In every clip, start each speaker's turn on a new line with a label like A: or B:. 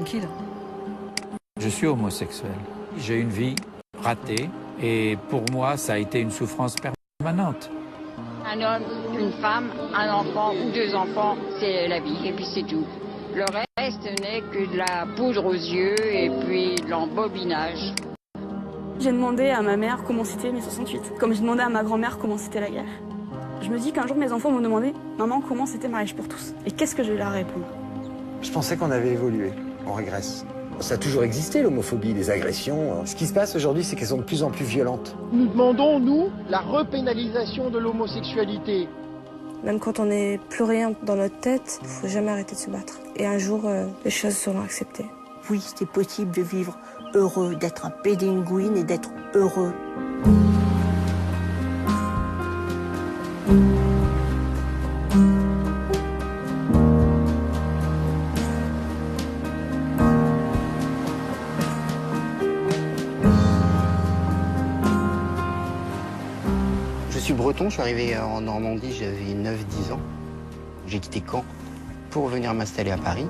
A: tranquille. Je suis homosexuel. J'ai une vie ratée et pour moi, ça a été une souffrance permanente.
B: Un homme, une femme, un enfant ou deux enfants, c'est la vie et puis c'est tout. Le reste n'est que de la poudre aux yeux et puis de l'embobinage.
C: J'ai demandé à ma mère comment c'était mai 68, comme j'ai demandé à ma grand-mère comment c'était la guerre. Je me dis qu'un jour mes enfants vont me demander « Maman, comment c'était mariage pour tous ?» Et qu'est-ce que je vais leur répondre?
D: Je pensais qu'on avait évolué, on régresse. Ça a toujours existé, l'homophobie, les agressions. Ce qui se passe aujourd'hui, c'est qu'elles sont de plus en plus violentes.
E: Nous demandons, nous, la repénalisation de l'homosexualité.
F: Même quand on n'est plus rien dans notre tête, il ne faut jamais arrêter de se battre. Et un jour, les choses seront acceptées.
G: Oui, c'est possible de vivre heureux, d'être un pédinguine et d'être heureux.
H: Je suis breton, je suis arrivé en Normandie, j'avais 9-10 ans. J'ai quitté Caen pour venir m'installer à Paris.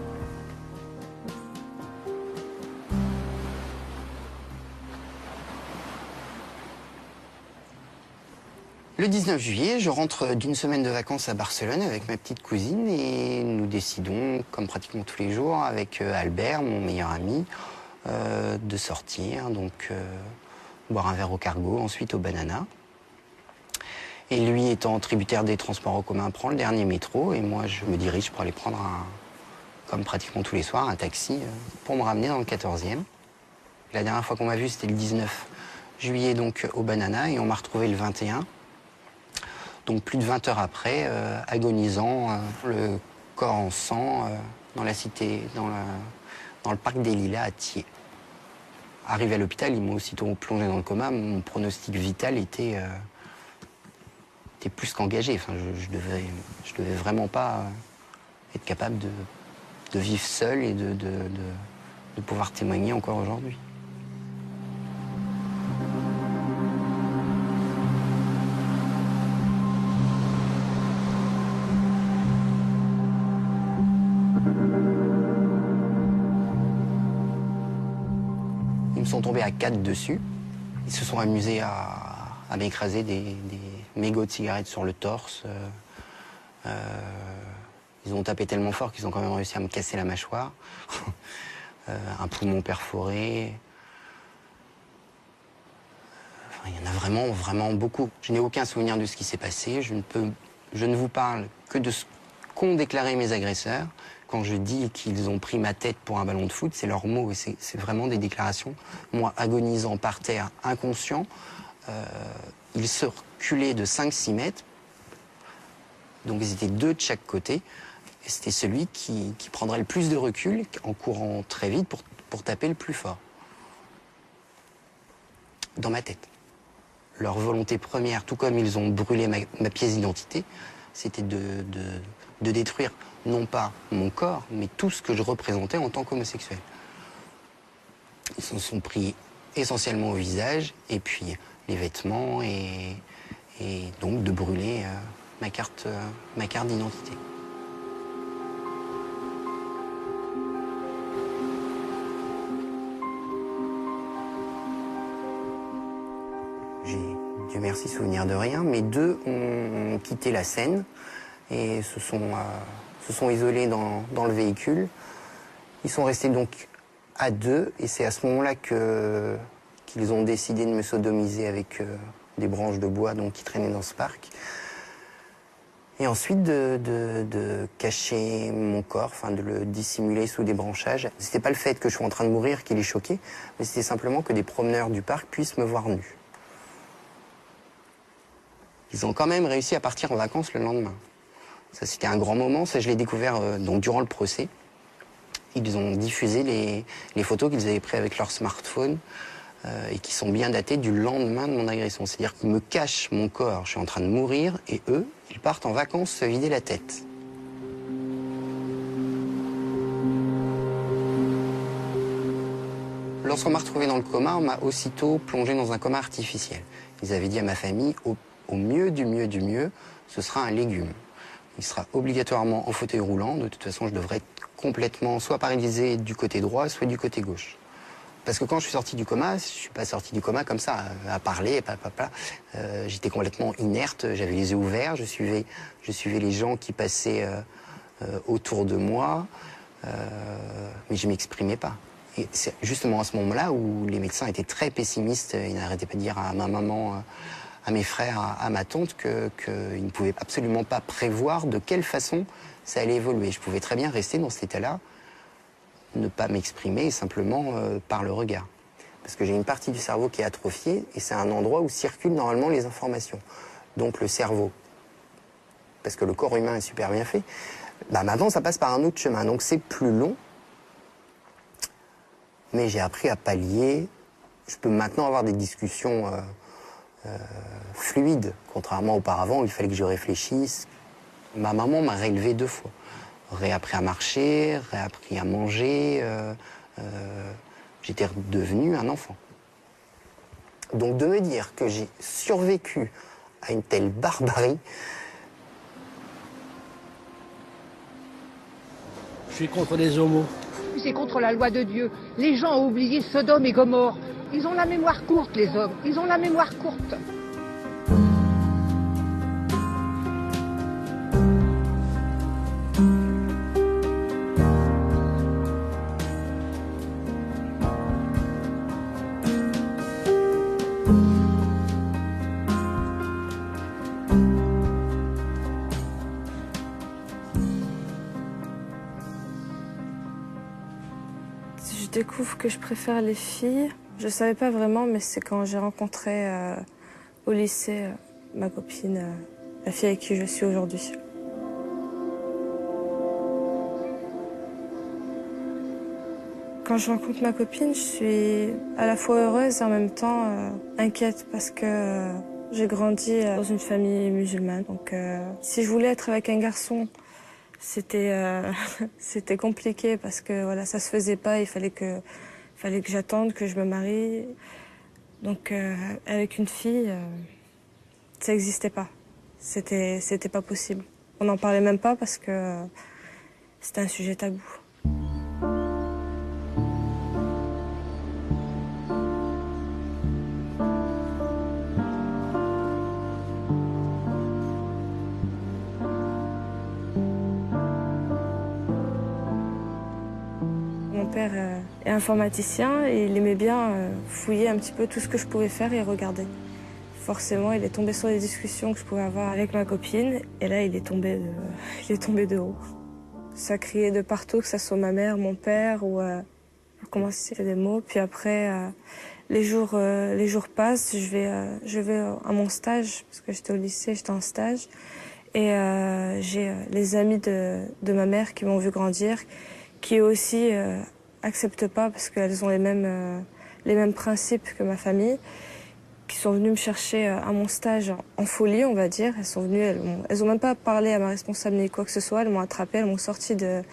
H: Le 19 juillet, je rentre d'une semaine de vacances à Barcelone avec ma petite cousine et nous décidons, comme pratiquement tous les jours, avec Albert, mon meilleur ami, de sortir, donc boire un verre au Cargo, ensuite au Banana. Et lui étant tributaire des transports en commun, prend le dernier métro et moi je me dirige pour aller prendre, comme pratiquement tous les soirs, un taxi pour me ramener dans le 14e. La dernière fois qu'on m'a vu, c'était le 19 juillet donc au Banana et on m'a retrouvé le 21. Donc plus de 20 heures après, agonisant, le corps en sang, dans la cité, dans le parc des Lilas à Thiers. Arrivé à l'hôpital, ils m'ont aussitôt plongé dans le coma. Mon pronostic vital était plus qu'engagé. Enfin, je devais vraiment pas être capable de vivre seul et de pouvoir témoigner encore aujourd'hui. Ils me sont tombés à 4 dessus. Ils se sont amusés à m'écraser des mégots de cigarettes sur le torse. Ils ont tapé tellement fort qu'ils ont quand même réussi à me casser la mâchoire. Un poumon perforé. Enfin, il y en a vraiment, vraiment beaucoup. Je n'ai aucun souvenir de ce qui s'est passé. Je ne vous parle que de ce qu'ont déclaré mes agresseurs. Quand je dis qu'ils ont pris ma tête pour un ballon de foot, c'est leurs mots et c'est vraiment des déclarations. Moi, agonisant par terre, inconscient, ils se reculaient de 5-6 mètres. Donc ils étaient 2 de chaque côté. Et c'était celui qui prendrait le plus de recul en courant très vite pour taper le plus fort. Dans ma tête. Leur volonté première, tout comme ils ont brûlé ma pièce d'identité, c'était de détruire non pas mon corps, mais tout ce que je représentais en tant qu'homosexuel. Ils se sont pris essentiellement au visage, et puis les vêtements, et donc de brûler ma carte d'identité. J'ai, Dieu merci, souvenir de rien, mais 2 ont quitté la scène et se sont isolés dans le véhicule. Ils sont restés donc à 2 et c'est à ce moment-là qu'ils ont décidé de me sodomiser avec des branches de bois donc, qui traînaient dans ce parc. Et ensuite de cacher mon corps, enfin de le dissimuler sous des branchages. C'était pas le fait que je sois en train de mourir qui les choquait, mais c'était simplement que des promeneurs du parc puissent me voir nu. Ils ont quand même réussi à partir en vacances le lendemain. Ça, c'était un grand moment. Ça, je l'ai découvert donc, durant le procès. Ils ont diffusé les photos qu'ils avaient prises avec leur smartphone et qui sont bien datées du lendemain de mon agression. C'est-à-dire qu'ils me cachent mon corps, je suis en train de mourir, et eux, ils partent en vacances se vider la tête. Lorsqu'on m'a retrouvé dans le coma, on m'a aussitôt plongé dans un coma artificiel. Ils avaient dit à ma famille, au mieux du mieux du mieux, ce sera un légume. Il sera obligatoirement en fauteuil roulant. De toute façon, je devrais être complètement soit paralysé du côté droit, soit du côté gauche. Parce que quand je suis sorti du coma, je ne suis pas sorti du coma comme ça, à parler, j'étais complètement inerte, j'avais les yeux ouverts, je suivais les gens qui passaient autour de moi, mais je ne m'exprimais pas. Et c'est justement à ce moment-là où les médecins étaient très pessimistes, ils n'arrêtaient pas de dire à ma maman, à mes frères, à ma tante qu'ils ne pouvaient absolument pas prévoir de quelle façon ça allait évoluer. Je pouvais très bien rester dans cet état-là, ne pas m'exprimer simplement par le regard. Parce que j'ai une partie du cerveau qui est atrophiée et c'est un endroit où circulent normalement les informations. Donc le cerveau, parce que le corps humain est super bien fait, bah maintenant ça passe par un autre chemin, donc c'est plus long. Mais j'ai appris à pallier. Je peux maintenant avoir des discussions fluides, contrairement auparavant où il fallait que je réfléchisse. Ma maman m'a réélevé 2 fois. Réappris à marcher, réappris à manger. J'étais redevenu un enfant. Donc de me dire que j'ai survécu à une telle barbarie...
I: Je suis contre les homos.
E: C'est contre la loi de Dieu. Les gens ont oublié Sodome et Gomorrhe. Ils ont la mémoire courte, les hommes. Ils ont la mémoire courte.
F: Je découvre que je préfère les filles. Je savais pas vraiment, mais c'est quand j'ai rencontré au lycée ma copine, la fille avec qui je suis aujourd'hui. Quand je rencontre ma copine, je suis à la fois heureuse et en même temps inquiète parce que j'ai grandi dans une famille musulmane. Donc si je voulais être avec un garçon, c'était compliqué parce que voilà, ça se faisait pas, il fallait que j'attende, que je me marie. Donc avec une fille, ça n'existait pas. C'était pas possible. On n'en parlait même pas parce que c'était un sujet tabou. Mon père est informaticien et il aimait bien fouiller un petit peu tout ce que je pouvais faire et regarder. Forcément, il est tombé sur les discussions que je pouvais avoir avec ma copine et là, il est tombé de haut. Ça criait de partout, que ça soit ma mère, mon père ou commencer à dire des mots. Puis après, les jours passent, je vais à mon stage parce que j'étais au lycée, j'étais en stage et j'ai les amis de ma mère qui m'ont vu grandir, qui aussi acceptent pas parce qu'elles ont les mêmes principes que ma famille, qui sont venues me chercher à mon stage en folie, on va dire. Elles sont venues, elles ont même pas parlé à ma responsable ni quoi que ce soit. Elles m'ont attrapée, elles m'ont sortie de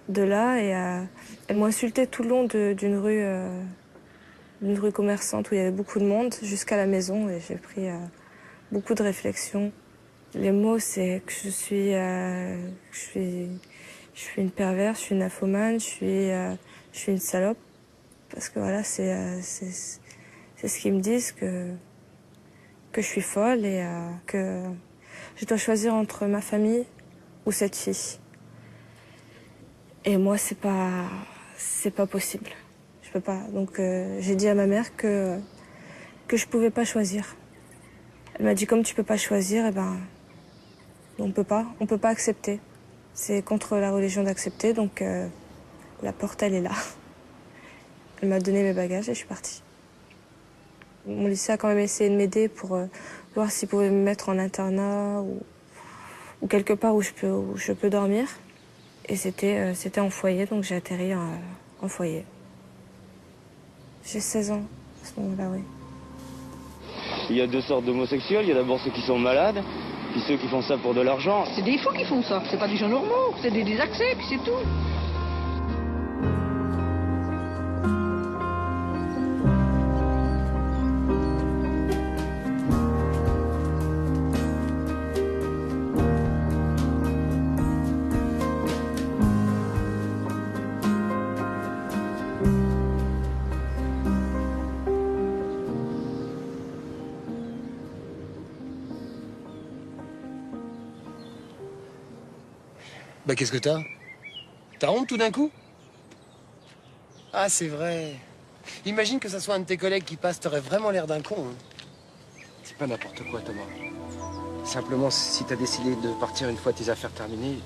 F: là et elles m'ont insultée tout le long d'une rue commerçante où il y avait beaucoup de monde jusqu'à la maison et j'ai pris beaucoup de réflexion. Les mots, c'est que je suis une perverse, je suis une nymphomane, je suis une salope. Parce que voilà, c'est ce qu'ils me disent, que je suis folle et que je dois choisir entre ma famille ou cette fille. Et moi, c'est pas possible. Je peux pas. Donc j'ai dit à ma mère que je pouvais pas choisir. Elle m'a dit, comme tu peux pas choisir, eh ben, on peut pas accepter. C'est contre la religion d'accepter, donc la porte, elle est là. Elle m'a donné mes bagages et je suis partie. Mon lycée a quand même essayé de m'aider pour voir s'il pouvait me mettre en internat ou quelque part où je peux dormir. Et c'était en foyer, donc j'ai atterri en foyer. J'ai 16 ans à ce moment-là, oui.
J: Il y a 2 sortes d'homosexuels. Il y a d'abord ceux qui sont malades, puis ceux qui font ça pour de l'argent.
E: C'est des fous qui font ça. C'est pas des gens normaux. C'est des désaxés, puis c'est tout.
D: Bah qu'est-ce que t'as? T'as honte tout d'un coup? Ah, c'est vrai. Imagine que ça soit un de tes collègues qui passe, t'aurais vraiment l'air d'un con. Hein. C'est pas n'importe quoi, Thomas. Simplement, si t'as décidé de partir une fois tes affaires terminées,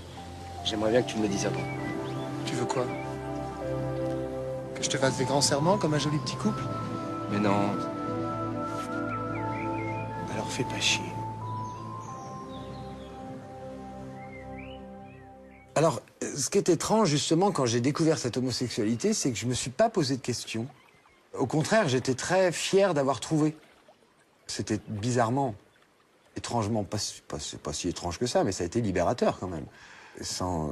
D: j'aimerais bien que tu me le dises avant. Tu veux quoi? Que je te fasse des grands serments comme un joli petit couple? Mais non. Alors fais pas chier. Alors, ce qui est étrange, justement, quand j'ai découvert cette homosexualité, c'est que je me suis pas posé de questions. Au contraire, j'étais très fier d'avoir trouvé. C'était bizarrement, étrangement, c'est pas si étrange que ça, mais ça a été libérateur quand même. Sans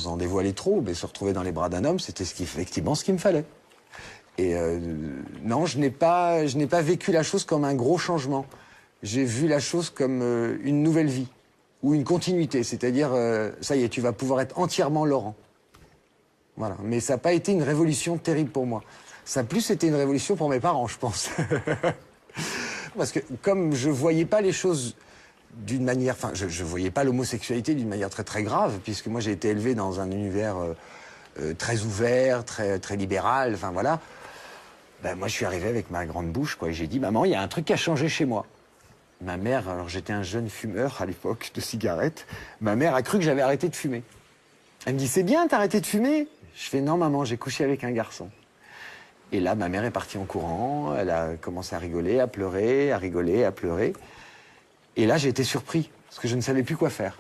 D: en dévoiler trop, mais se retrouver dans les bras d'un homme, c'était effectivement ce qu'il me fallait. Et non, je n'ai pas vécu la chose comme un gros changement. J'ai vu la chose comme une nouvelle vie. Ou une continuité, c'est-à-dire, ça y est, tu vas pouvoir être entièrement Laurent. Voilà. Mais ça n'a pas été une révolution terrible pour moi. Ça a plus été une révolution pour mes parents, je pense. Parce que comme je voyais pas les choses d'une manière... Enfin, je voyais pas l'homosexualité d'une manière très très grave, puisque moi j'ai été élevé dans un univers très ouvert, très libéral, enfin voilà. Ben, moi je suis arrivé avec ma grande bouche, quoi, et j'ai dit, maman, il y a un truc qui a changé chez moi. Ma mère, alors j'étais un jeune fumeur à l'époque de cigarettes, ma mère a cru que j'avais arrêté de fumer. Elle me dit, c'est bien, t'as arrêté de fumer? Je fais, non maman, j'ai couché avec un garçon. Et là, ma mère est partie en courant, elle a commencé à rigoler, à pleurer, à rigoler, à pleurer. Et là, j'ai été surpris, parce que je ne savais plus quoi faire.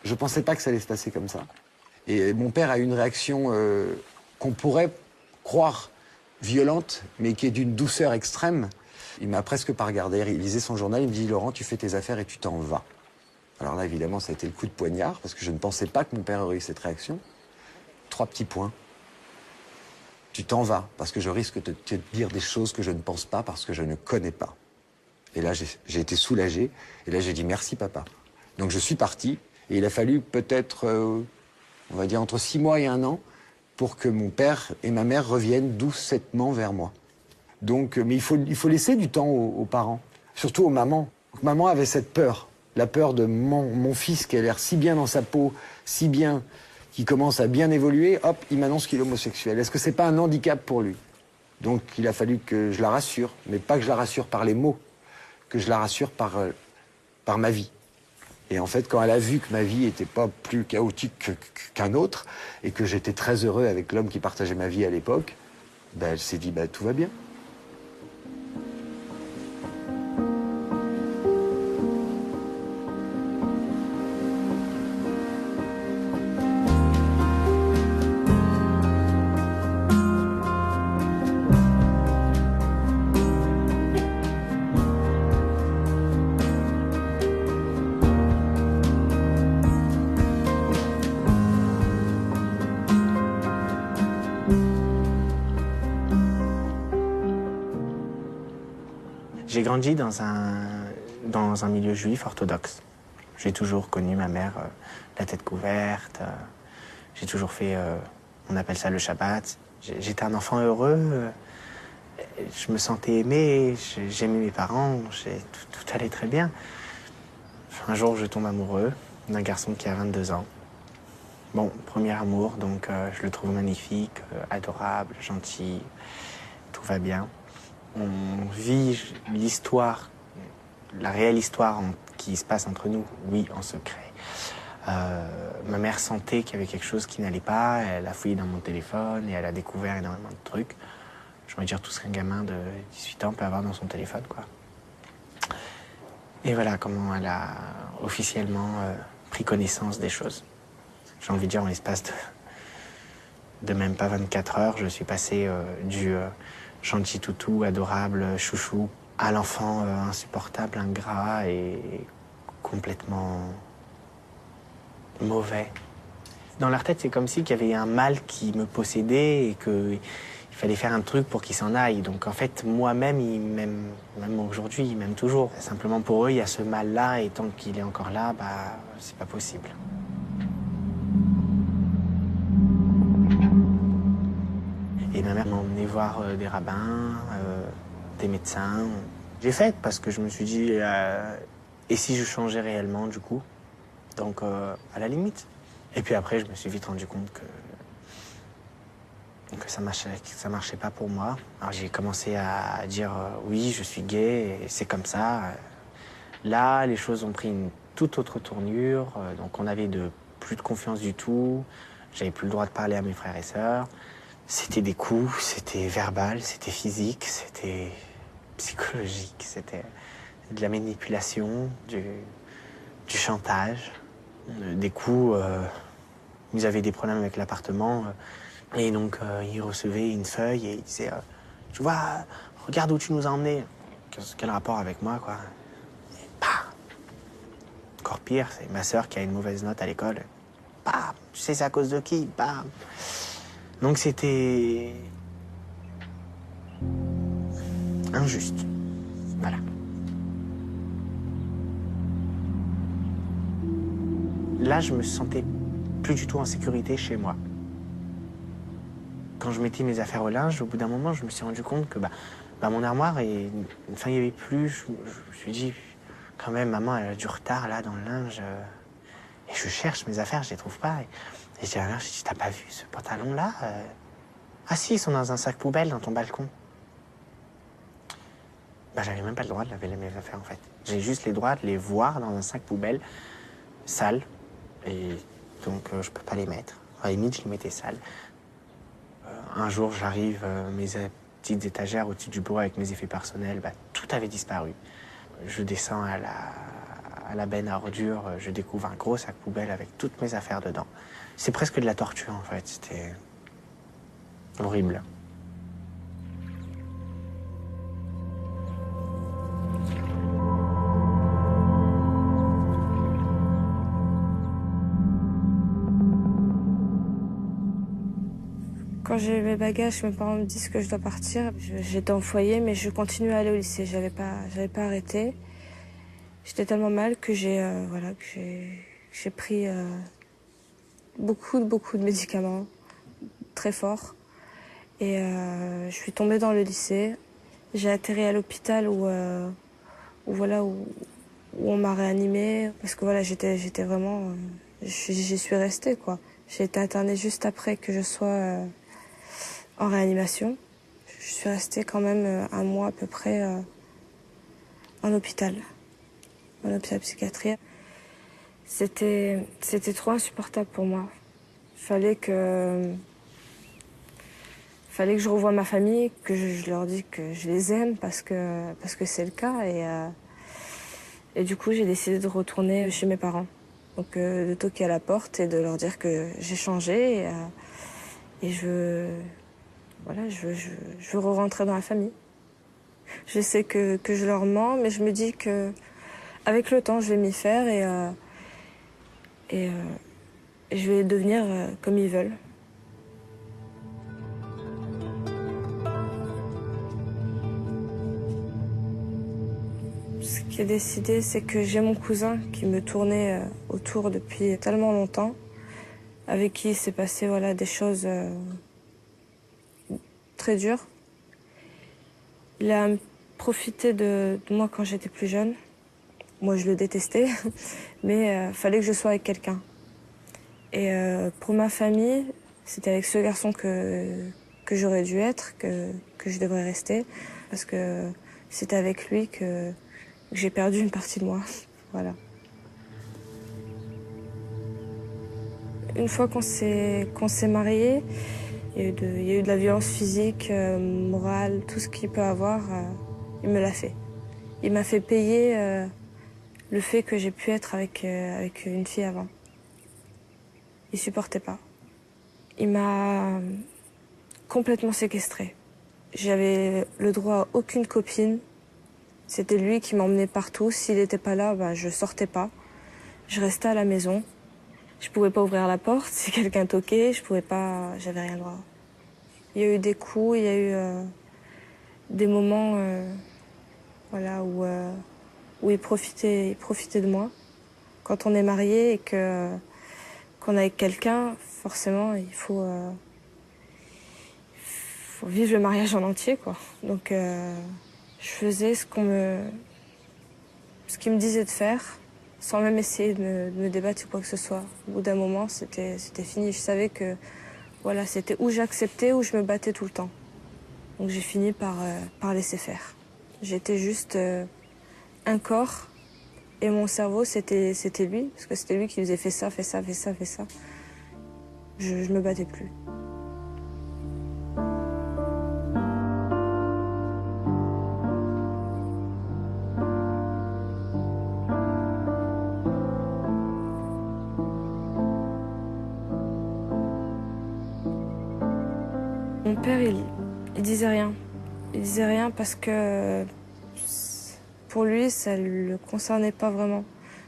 D: Je pensais pas que ça allait se passer comme ça. Et mon père a eu une réaction qu'on pourrait croire violente, mais qui est d'une douceur extrême. Il m'a presque pas regardé, il lisait son journal, il me dit « Laurent, tu fais tes affaires et tu t'en vas ». Alors là, évidemment, ça a été le coup de poignard, parce que je ne pensais pas que mon père aurait eu cette réaction. 3 petits points. Tu t'en vas, parce que je risque de te dire des choses que je ne pense pas, parce que je ne connais pas. Et là, j'ai été soulagé, et là, j'ai dit « Merci, papa ». Donc je suis parti, et il a fallu peut-être, on va dire, entre 6 mois et 1 an, pour que mon père et ma mère reviennent doucettement vers moi. Donc, mais il faut laisser du temps aux parents, surtout aux mamans. Donc, maman avait cette peur, la peur de mon fils qui a l'air si bien dans sa peau, si bien, qui commence à bien évoluer, hop, il m'annonce qu'il est homosexuel. Est-ce que c'est pas un handicap pour lui? Donc il a fallu que je la rassure, mais pas que je la rassure par les mots, que je la rassure par ma vie. Et en fait, quand elle a vu que ma vie était pas plus chaotique qu'un autre, et que j'étais très heureux avec l'homme qui partageait ma vie à l'époque, ben, elle s'est dit, ben, tout va bien.
K: J'ai grandi dans un milieu juif orthodoxe. J'ai toujours connu ma mère la tête couverte. J'ai toujours fait, on appelle ça le Shabbat. J'étais un enfant heureux. Je me sentais aimé. J'aimais mes parents. Tout allait très bien. Un jour, je tombe amoureux d'un garçon qui a 22 ans. Bon, premier amour, donc je le trouve magnifique, adorable, gentil. Tout va bien. On vit l'histoire, la réelle histoire qui se passe entre nous, oui, en secret. Ma mère sentait qu'il y avait quelque chose qui n'allait pas, elle a fouillé dans mon téléphone et elle a découvert énormément de trucs. Je vais dire tout ce qu'un gamin de 18 ans peut avoir dans son téléphone, quoi. Et voilà comment elle a officiellement pris connaissance des choses. J'ai envie de dire, en l'espace de même pas 24 heures, je suis passé du gentil toutou, adorable, chouchou, à l'enfant insupportable, ingrat et complètement mauvais. Dans leur tête, c'est comme si qu'il y avait un mal qui me possédait et qu'il fallait faire un truc pour qu'il s'en aille. Donc en fait, moi-même, ils m'aiment, même aujourd'hui, ils m'aiment toujours. Simplement pour eux, il y a ce mal-là et tant qu'il est encore là, bah, c'est pas possible. Et ma mère m'a emmené voir des rabbins, des médecins. J'ai fait parce que je me suis dit, et si je changeais réellement du coup? Donc à la limite, Et puis après, je me suis vite rendu compte que ça marchait pas pour moi. Alors j'ai commencé à dire oui, je suis gay et c'est comme ça. Là, les choses ont pris une toute autre tournure. Donc on avait plus de confiance du tout. J'avais plus le droit de parler à mes frères et sœurs. C'était des coups, c'était verbal, c'était physique, c'était psychologique, c'était de la manipulation, du chantage, des coups. Ils avaient des problèmes avec l'appartement. Et donc, il recevait une feuille et il disait tu vois, regarde où tu nous as emmenés. Quel rapport avec moi, quoi. Et bah, encore pire, c'est ma sœur qui a une mauvaise note à l'école. Bah, tu sais, c'est à cause de qui? Bah. Donc, c'était injuste. Voilà. Là, je me sentais plus du tout en sécurité chez moi. Quand je mettais mes affaires au linge, au bout d'un moment, je me suis rendu compte que mon armoire, il n'y avait plus. Je me suis dit, quand même, maman, elle a du retard là dans le linge. Et je cherche mes affaires, je les trouve pas. Et je dis à ma mère, t'as pas vu ce pantalon-là? Ah si, ils sont dans un sac poubelle dans ton balcon. J'avais même pas le droit de laver mes affaires, en fait. J'ai juste le droit de les voir dans un sac poubelle sale. Et donc, je peux pas les mettre. À la limite, je les mettais sales. Un jour, j'arrive, mes petites étagères au-dessus du bureau avec mes effets personnels, tout avait disparu. Je descends à la benne à ordures, je découvre un gros sac poubelle avec toutes mes affaires dedans. C'est presque de la torture, en fait. C'était horrible.
F: Quand j'ai mes bagages, mes parents me disent que je dois partir. J'étais en foyer, mais je continuais à aller au lycée. J'avais pas arrêté. J'étais tellement mal que j'ai pris beaucoup de médicaments, très forts. Et je suis tombée dans le lycée. J'ai atterri à l'hôpital où on m'a réanimée. Parce que voilà, j'étais vraiment... j'y suis restée, quoi. J'ai été internée juste après que je sois en réanimation. Je suis restée quand même un mois à peu près en hôpital psychiatrique. C'était trop insupportable pour moi. Fallait que je revoie ma famille, que je leur dise que je les aime parce que c'est le cas. Et du coup, j'ai décidé de retourner chez mes parents. Donc de toquer à la porte et de leur dire que j'ai changé et je veux re-rentrer dans la famille. Je sais que je leur mens, mais je me dis que avec le temps, je vais m'y faire et je vais devenir comme ils veulent. Ce qui est décidé, c'est que j'ai mon cousin qui me tournait autour depuis tellement longtemps, avec qui il s'est passé des choses très dures. Il a profité de moi quand j'étais plus jeune. Moi, je le détestais, mais fallait que je sois avec quelqu'un. Et pour ma famille, c'était avec ce garçon que j'aurais dû être, que je devrais rester, parce que c'était avec lui que j'ai perdu une partie de moi. Voilà. Une fois qu'on s'est mariés, il y a eu de la violence physique, morale, tout ce qu'il peut avoir, il me l'a fait. Il m'a fait payer le fait que j'ai pu être avec une fille avant. Il supportait pas. Il m'a complètement séquestrée. J'avais le droit à aucune copine. C'était lui qui m'emmenait partout. S'il n'était pas là, je sortais pas. Je restais à la maison. Je pouvais pas ouvrir la porte. Si quelqu'un toquait, je pouvais pas. J'avais rien le droit. Il y a eu des coups, il y a eu des moments, où il profitait de moi. Quand on est marié et qu'on est avec quelqu'un, forcément, il faut vivre le mariage en entier, quoi. Donc, je faisais ce qu'il me disait de faire. sans même essayer de me débattre sur quoi que ce soit. Au bout d'un moment, c'était fini. Je savais que voilà, c'était où j'acceptais ou je me battais tout le temps. Donc j'ai fini par laisser faire. J'étais juste un corps et mon cerveau, c'était lui, parce que c'était lui qui faisait fais ça, fais ça, fais ça, fais ça. Je me battais plus. Mon père, il disait rien. Il disait rien parce que pour lui, ça ne le concernait pas vraiment.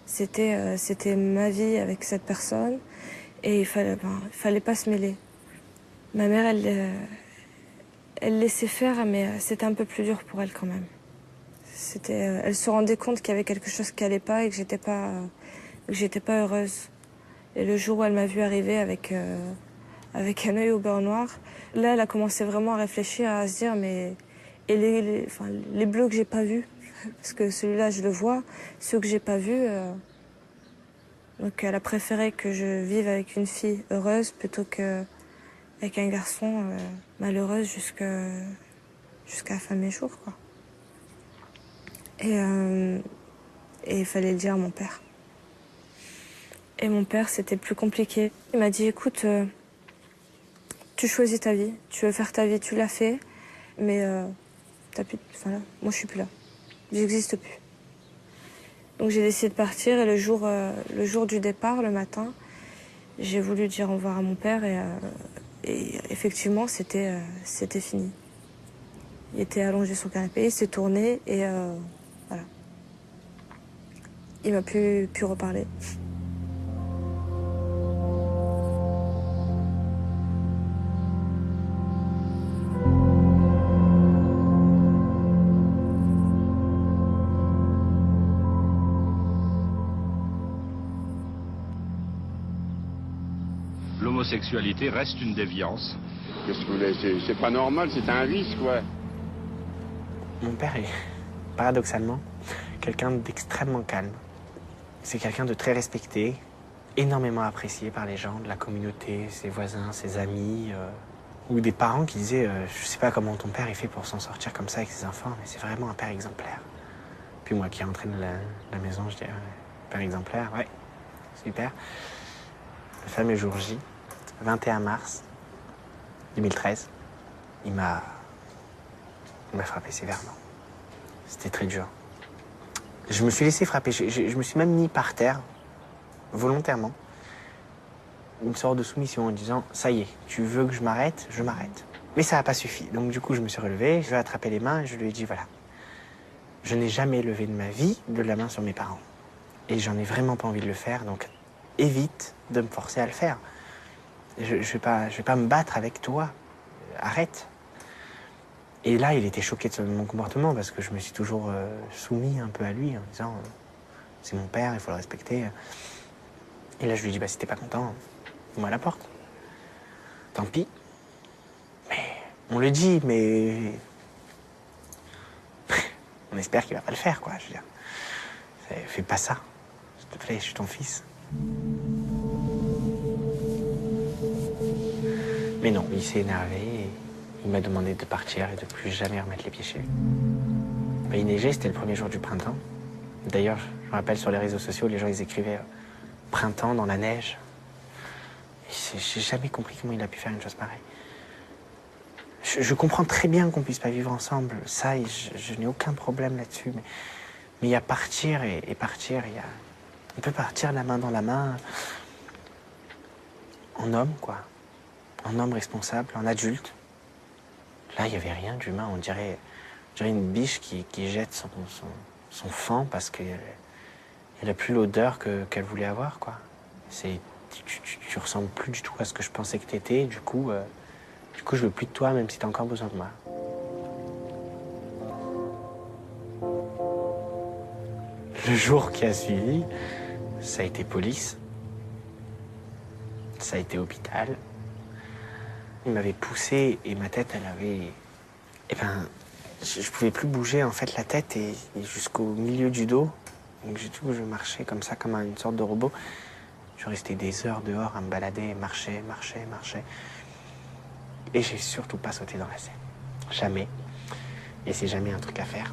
F: C'était ma vie avec cette personne et il fallait pas se mêler. Ma mère, elle laissait faire, mais c'était un peu plus dur pour elle quand même. Elle se rendait compte qu'il y avait quelque chose qui allait pas et que j'étais pas heureuse. Et le jour où elle m'a vue arriver avec un œil au beurre noir, là, elle a commencé vraiment à réfléchir, à se dire, mais et les bleus que j'ai pas vus, parce que celui-là, je le vois, ceux que j'ai pas vus. Donc, elle a préféré que je vive avec une fille heureuse plutôt qu'avec un garçon malheureux jusqu'à la fin de mes jours, quoi. Et il fallait le dire à mon père. Et mon père, c'était plus compliqué. Il m'a dit, écoute, tu choisis ta vie, tu veux faire ta vie, tu l'as fait, mais moi je suis plus là, j'existe plus. Donc j'ai décidé de partir et le jour du départ, le matin, j'ai voulu dire au revoir à mon père et effectivement c'était fini. Il était allongé sur le canapé, il s'est tourné et voilà. Il m'a plus reparler.
L: L'homosexualité reste une déviance.
M: Qu'est-ce que vous voulez? C'est pas normal, c'est un vice, quoi.
K: Mon père est, paradoxalement, quelqu'un d'extrêmement calme. C'est quelqu'un de très respecté, énormément apprécié par les gens de la communauté, ses voisins, ses amis, ou des parents qui disaient je sais pas comment ton père il fait pour s'en sortir comme ça avec ses enfants, mais c'est vraiment un père exemplaire. Puis moi qui rentrais de la maison, je disais père exemplaire, ouais, super. Le fameux jour J, 21 mars 2013, il m'a frappé sévèrement. C'était très dur. Je me suis laissé frapper, je me suis même mis par terre, volontairement. Une sorte de soumission en disant « ça y est, tu veux que je m'arrête, je m'arrête ». Mais ça n'a pas suffi. Donc du coup, je me suis relevé, je lui ai attrapé les mains et je lui ai dit « voilà, je n'ai jamais levé de ma vie de la main sur mes parents. Et j'en ai vraiment pas envie de le faire, donc évite de me forcer à le faire. Je vais pas me battre avec toi, arrête ». Et là, il était choqué de mon comportement parce que je me suis toujours soumis un peu à lui en disant c'est mon père, il faut le respecter. Et là, je lui ai dit si t'es pas content, moi à la porte. Tant pis. Mais on le dit, mais on espère qu'il va pas le faire, quoi. Je veux dire, fais pas ça, s'il te plaît, je suis ton fils. Mais non, il s'est énervé. Et il m'a demandé de partir et de plus jamais remettre les pieds chez lui. Il neigeait, c'était le premier jour du printemps. D'ailleurs, je me rappelle sur les réseaux sociaux, les gens ils écrivaient printemps dans la neige. J'ai jamais compris comment il a pu faire une chose pareille. Je comprends très bien qu'on puisse pas vivre ensemble, ça, je n'ai aucun problème là-dessus. Mais il y a partir et partir, on peut partir la main dans la main en homme, quoi. En homme responsable, en adulte. Là, il n'y avait rien d'humain, on dirait une biche qui jette son fan parce qu'elle n'a plus l'odeur qu'elle voulait avoir, quoi. Tu ressembles plus du tout à ce que je pensais que t'étais, du coup, je veux plus de toi, même si t'as encore besoin de moi. Le jour qui a suivi, ça a été police, ça a été hôpital. Il m'avait poussé et ma tête, elle avait... je pouvais plus bouger en fait la tête et jusqu'au milieu du dos, Donc je marchais comme ça, comme une sorte de robot. Je restais des heures dehors à me balader, marcher. Et j'ai surtout pas sauté dans la Seine. Jamais. Et c'est jamais un truc à faire.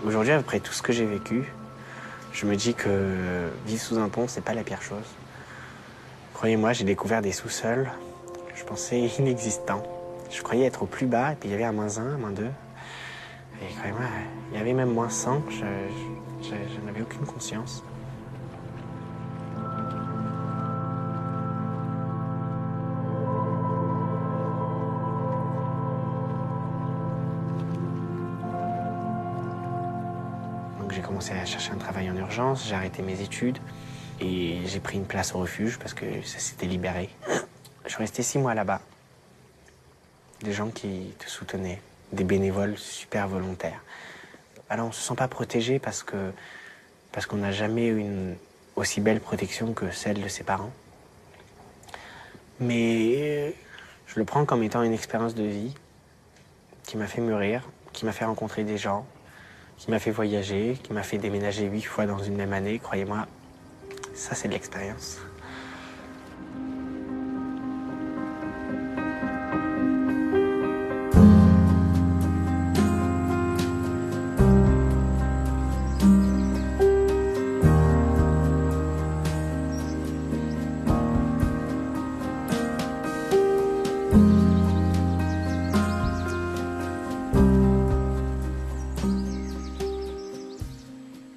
K: Aujourd'hui, après tout ce que j'ai vécu, je me dis que vivre sous un pont, c'est pas la pire chose. Croyez-moi, j'ai découvert des sous-sols, je pensais inexistants. Je croyais être au plus bas, et puis il y avait un -1, -2. Et croyez-moi, il y avait même -100, je n'avais aucune conscience. Donc j'ai commencé à chercher un travail en urgence, j'ai arrêté mes études et j'ai pris une place au refuge parce que ça s'était libéré. Je suis resté 6 mois là-bas. Des gens qui te soutenaient, des bénévoles super volontaires. Alors on ne se sent pas protégé parce qu'on n'a jamais eu une aussi belle protection que celle de ses parents. Mais je le prends comme étant une expérience de vie qui m'a fait mûrir, qui m'a fait rencontrer des gens, qui m'a fait voyager, qui m'a fait déménager 8 fois dans une même année. Croyez-moi, ça c'est de l'expérience.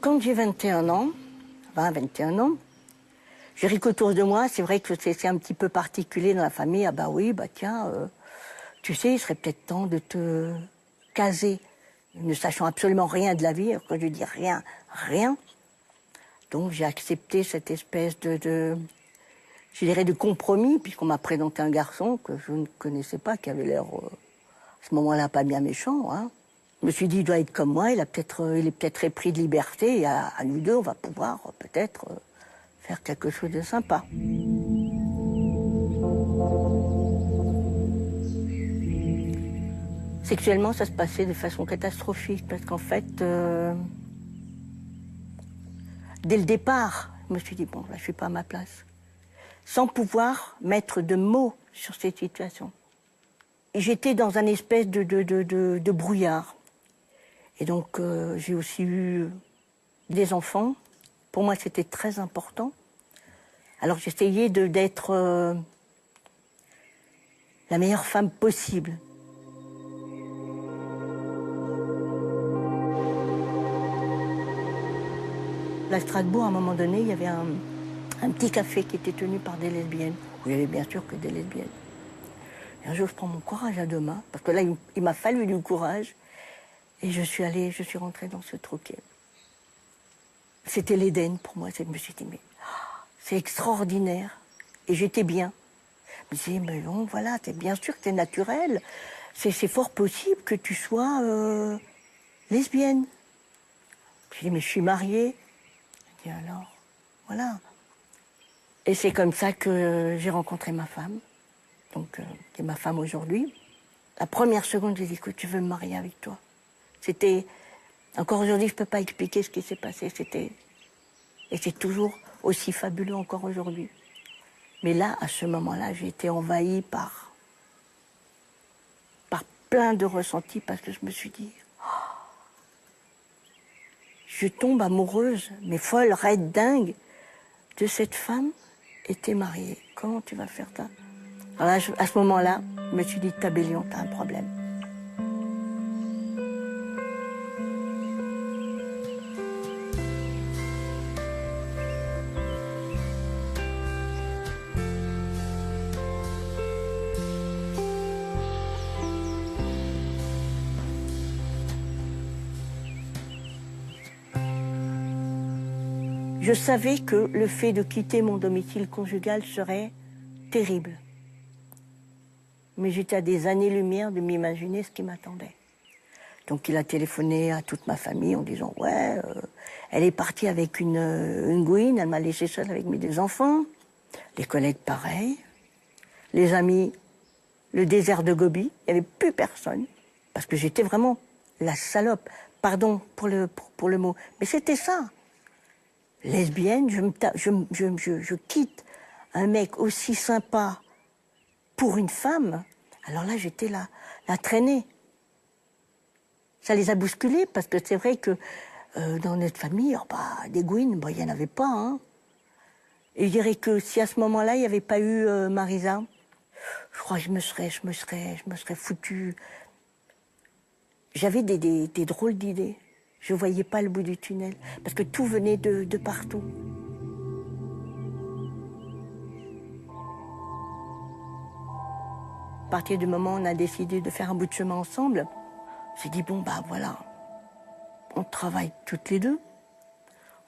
G: Quand j'ai 21 ans, 21 ans, je dirais qu'autour de moi, c'est vrai que c'est un petit peu particulier dans la famille. Ah bah oui, bah tiens, tu sais, il serait peut-être temps de te caser, ne sachant absolument rien de la vie. Quand je dis rien, rien. Donc j'ai accepté cette espèce je dirais, de compromis, puisqu'on m'a présenté un garçon que je ne connaissais pas, qui avait l'air, à ce moment-là, pas bien méchant, hein. Je me suis dit, il doit être comme moi, il est peut-être épris de liberté, et à nous deux, on va pouvoir peut-être faire quelque chose de sympa. Sexuellement, ça se passait de façon catastrophique, parce qu'en fait, dès le départ, je me suis dit, bon, là, je suis pas à ma place. Sans pouvoir mettre de mots sur cette situation. J'étais dans un espèce de brouillard. Et donc, j'ai aussi eu des enfants. Pour moi, c'était très important. Alors, j'essayais d'être la meilleure femme possible. À Strasbourg, à un moment donné, il y avait un petit café qui était tenu par des lesbiennes. Où il y avait bien sûr que des lesbiennes. Et un jour, je prends mon courage à deux mains, parce que là, il m'a fallu du courage. Et je suis rentrée dans ce troquet. C'était l'Éden pour moi. Je me suis dit, mais c'est extraordinaire. Et j'étais bien. Je me disais, mais bon, voilà, bien sûr que c'est naturel. C'est fort possible que tu sois lesbienne. Je dis, mais je suis mariée. Je dis, alors, voilà. Et c'est comme ça que j'ai rencontré ma femme, donc qui est ma femme aujourd'hui. La première seconde, j'ai dit, écoute, tu veux me marier avec toi? C'était, encore aujourd'hui, je ne peux pas expliquer ce qui s'est passé. Et c'est toujours aussi fabuleux encore aujourd'hui. Mais là, à ce moment-là, j'ai été envahie par plein de ressentis, parce que je me suis dit, je tombe amoureuse, mais folle, raide, dingue, de cette femme, et t'es mariée. Comment tu vas faire ça? Alors là, à ce moment-là, je me suis dit, Tabellion, t'as un problème. Je savais que le fait de quitter mon domicile conjugal serait terrible. Mais j'étais à des années-lumière de m'imaginer ce qui m'attendait. Donc il a téléphoné à toute ma famille en disant « Ouais, elle est partie avec une gouine, elle m'a laissé seule avec mes deux enfants. » Les collègues, pareil. Les amis, le désert de Gobi, il n'y avait plus personne, parce que j'étais vraiment la salope. Pardon pour le mot, mais c'était ça. Lesbienne, je quitte un mec aussi sympa pour une femme, alors là, j'étais la traînée. Ça les a bousculés, parce que c'est vrai que dans notre famille, des gouines, il n'y en avait pas. Hein. Et je dirais que si à ce moment-là, il n'y avait pas eu Marisa, je crois que je me serais foutue. J'avais des drôles d'idées. Je ne voyais pas le bout du tunnel, parce que tout venait de partout. À partir du moment où on a décidé de faire un bout de chemin ensemble, j'ai dit, bon, voilà, on travaille toutes les deux.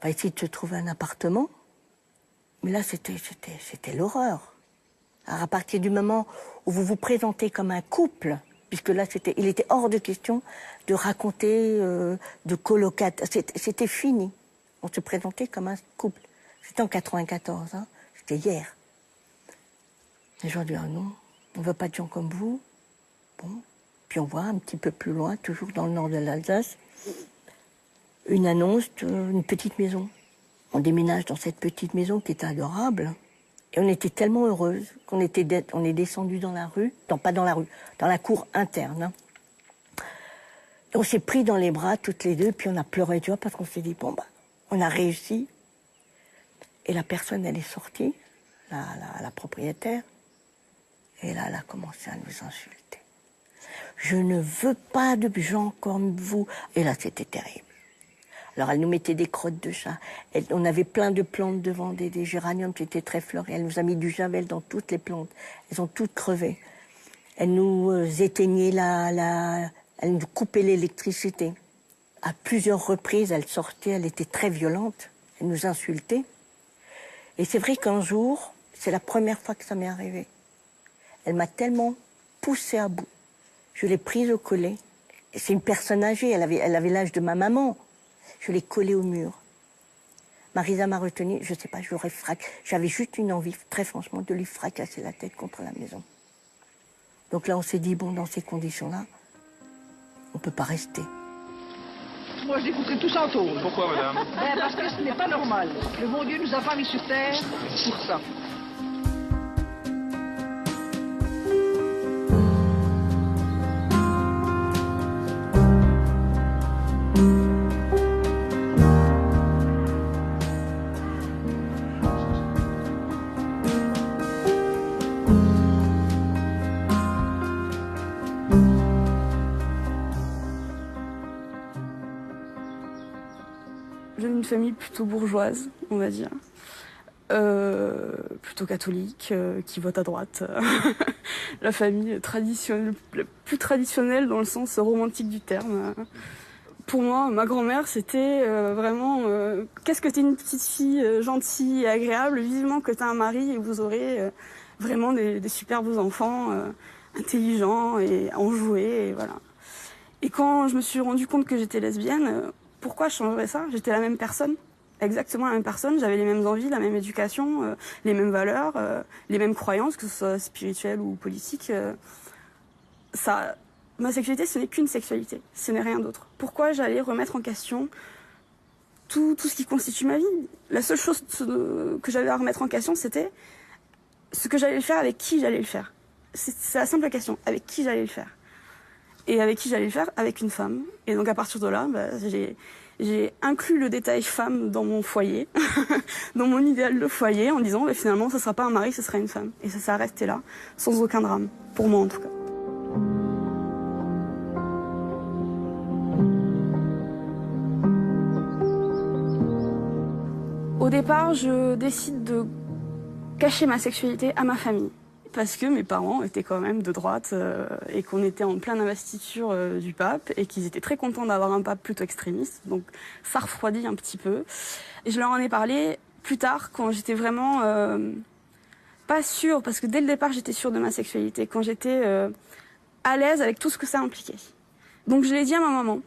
G: On va essayer de se trouver un appartement. Mais là, c'était l'horreur. Alors, à partir du moment où vous vous présentez comme un couple, puisque là, il était hors de question de raconter, de colocataire. C'était fini. On se présentait comme un couple. C'était en 94, hein. C'était hier. Les gens disent, ah non, on ne veut pas de gens comme vous. Bon. Puis on voit un petit peu plus loin, toujours dans le nord de l'Alsace, une annonce d'une petite maison. On déménage dans cette petite maison qui est adorable. Et on était tellement heureuses qu'on est descendu dans la rue, non pas dans la rue, dans la cour interne. Hein. Et on s'est pris dans les bras toutes les deux, puis on a pleuré, tu vois, parce qu'on s'est dit, bon, on a réussi. Et la personne, elle est sortie, la propriétaire, et là, elle a commencé à nous insulter. Je ne veux pas de gens comme vous. Et là, c'était terrible. Alors, elle nous mettait des crottes de chat. On avait plein de plantes devant, des géraniums qui étaient très fleuris. Elle nous a mis du javel dans toutes les plantes. Elles ont toutes crevé. Elle nous éteignait elle nous coupait l'électricité. À plusieurs reprises, elle sortait, elle était très violente. Elle nous insultait. Et c'est vrai qu'un jour, c'est la première fois que ça m'est arrivé. Elle m'a tellement poussée à bout. Je l'ai prise au collet. C'est une personne âgée, elle avait l'âge de ma maman. Je l'ai collée au mur. Marisa m'a retenue, je ne sais pas, j'avais juste une envie, très franchement, de lui fracasser la tête contre la maison. Donc là, on s'est dit, bon, dans ces conditions-là, on ne peut pas rester.
E: Moi, je découperai tout ça en tôle.
L: Pourquoi, madame?
E: Parce que ce n'est pas normal. Le bon Dieu nous a pas mis sur terre pour ça.
C: J'ai une famille plutôt bourgeoise, on va dire. Plutôt catholique, qui vote à droite. La famille traditionnelle, la plus traditionnelle dans le sens romantique du terme. Pour moi, ma grand-mère, c'était vraiment qu'est-ce que t'es une petite fille gentille et agréable, vivement que t'as un mari et vous aurez vraiment des super beaux enfants, intelligents et enjoués, et voilà. Et quand je me suis rendu compte que j'étais lesbienne, pourquoi je changerais ça? J'étais la même personne, exactement la même personne, j'avais les mêmes envies, la même éducation, les mêmes valeurs, les mêmes croyances, que ce soit spirituelles ou politiques. Ma sexualité, ce n'est qu'une sexualité, ce n'est rien d'autre. Pourquoi j'allais remettre en question tout ce qui constitue ma vie? La seule chose que j'avais à remettre en question, c'était ce que j'allais le faire, avec qui j'allais le faire. C'est la simple question, avec qui j'allais le faire. Et avec qui j'allais le faire? Avec une femme. Et donc à partir de là, j'ai inclus le détail femme dans mon foyer, dans mon idéal de foyer, en disant finalement ce ne sera pas un mari, ce sera une femme. Et ça s'est resté là, sans aucun drame, pour moi en tout cas. Au départ, je décide de cacher ma sexualité à ma famille. Parce que mes parents étaient quand même de droite et qu'on était en pleine investiture du pape et qu'ils étaient très contents d'avoir un pape plutôt extrémiste. Donc ça refroidit un petit peu. Et je leur en ai parlé plus tard quand j'étais vraiment pas sûre, parce que dès le départ j'étais sûre de ma sexualité, quand j'étais à l'aise avec tout ce que ça impliquait. Donc je l'ai dit à ma maman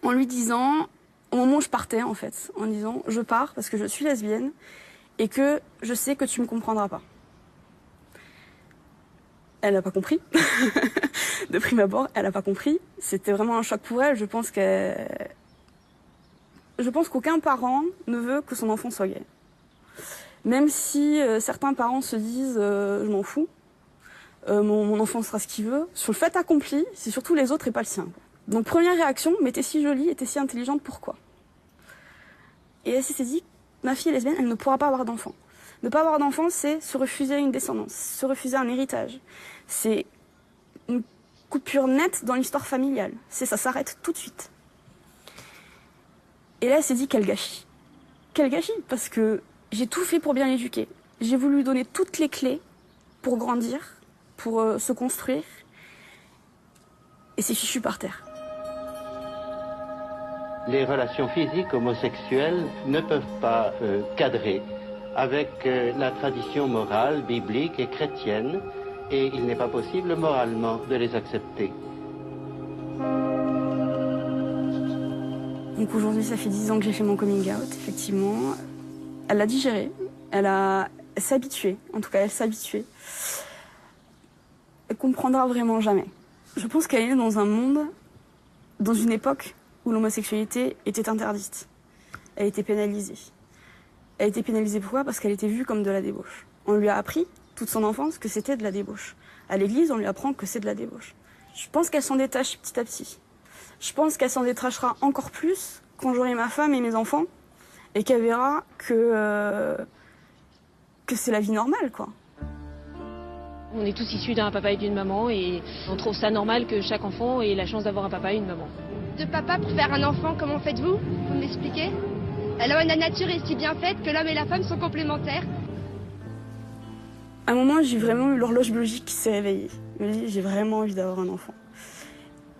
C: en lui disant, au moment où je partais en fait, en disant je pars parce que je suis lesbienne et que je sais que tu me comprendras pas. elle n'a pas compris. De prime abord, elle n'a pas compris. C'était vraiment un choc pour elle. Je pense qu'aucun parent ne veut que son enfant soit gay. Même si certains parents se disent je m'en fous, mon enfant sera ce qu'il veut. Sur le fait accompli, c'est surtout les autres et pas le sien. Donc première réaction, mais t'es si jolie et t'es si intelligente, pourquoi? Et elle s'est dit, ma fille est lesbienne, elle ne pourra pas avoir d'enfant. Ne pas avoir d'enfant, c'est se refuser une descendance, se refuser un héritage. C'est une coupure nette dans l'histoire familiale. Ça s'arrête tout de suite. Et là, elle s'est dit, quel gâchis. Quel gâchis, parce que j'ai tout fait pour bien l'éduquer. J'ai voulu lui donner toutes les clés pour grandir, pour se construire. Et c'est fichu par terre.
N: Les relations physiques homosexuelles ne peuvent pas cadrer avec la tradition morale, biblique et chrétienne, et il n'est pas possible moralement de les accepter.
C: Donc aujourd'hui, ça fait 10 ans que j'ai fait mon coming out, effectivement. Elle l'a digéré, elle s'est habituée, en tout cas elle s'est habituée. Elle comprendra vraiment jamais. Je pense qu'elle est née dans un monde, dans une époque où l'homosexualité était interdite. Elle était pénalisée. Elle était pénalisée pourquoi? Parce qu'elle était vue comme de la débauche. On lui a appris toute son enfance que c'était de la débauche. À l'église, on lui apprend que c'est de la débauche. Je pense qu'elle s'en détache petit à petit. Je pense qu'elle s'en détachera encore plus quand j'aurai ma femme et mes enfants et qu'elle verra que c'est la vie normale, quoi.
O: On est tous issus d'un papa et d'une maman et on trouve ça normal que chaque enfant ait la chance d'avoir un papa et une maman.
P: De papa pour faire un enfant, comment faites-vous? Vous m'expliquez? Alors la nature est si bien faite que l'homme et la femme sont complémentaires.
C: À un moment, j'ai vraiment eu l'horloge biologique qui s'est réveillée. Je me dis, j'ai vraiment envie d'avoir un enfant.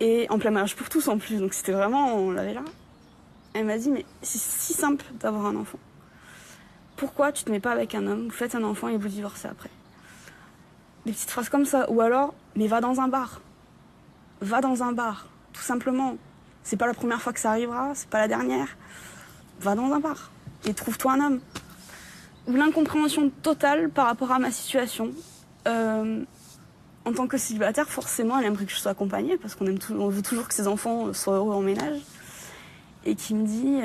C: Et en plein mariage pour tous en plus, donc c'était vraiment, on l'avait là. Elle m'a dit, mais c'est si simple d'avoir un enfant. Pourquoi tu te mets pas avec un homme, vous faites un enfant et vous divorcez après? Des petites phrases comme ça. Ou alors, mais va dans un bar. Va dans un bar, tout simplement. C'est pas la première fois que ça arrivera, c'est pas la dernière. Va dans un bar et trouve-toi un homme. Ou l'incompréhension totale par rapport à ma situation. En tant que célibataire, forcément, elle aimerait que je sois accompagnée parce qu'on veut toujours que ses enfants soient heureux en ménage. Et qui me dit,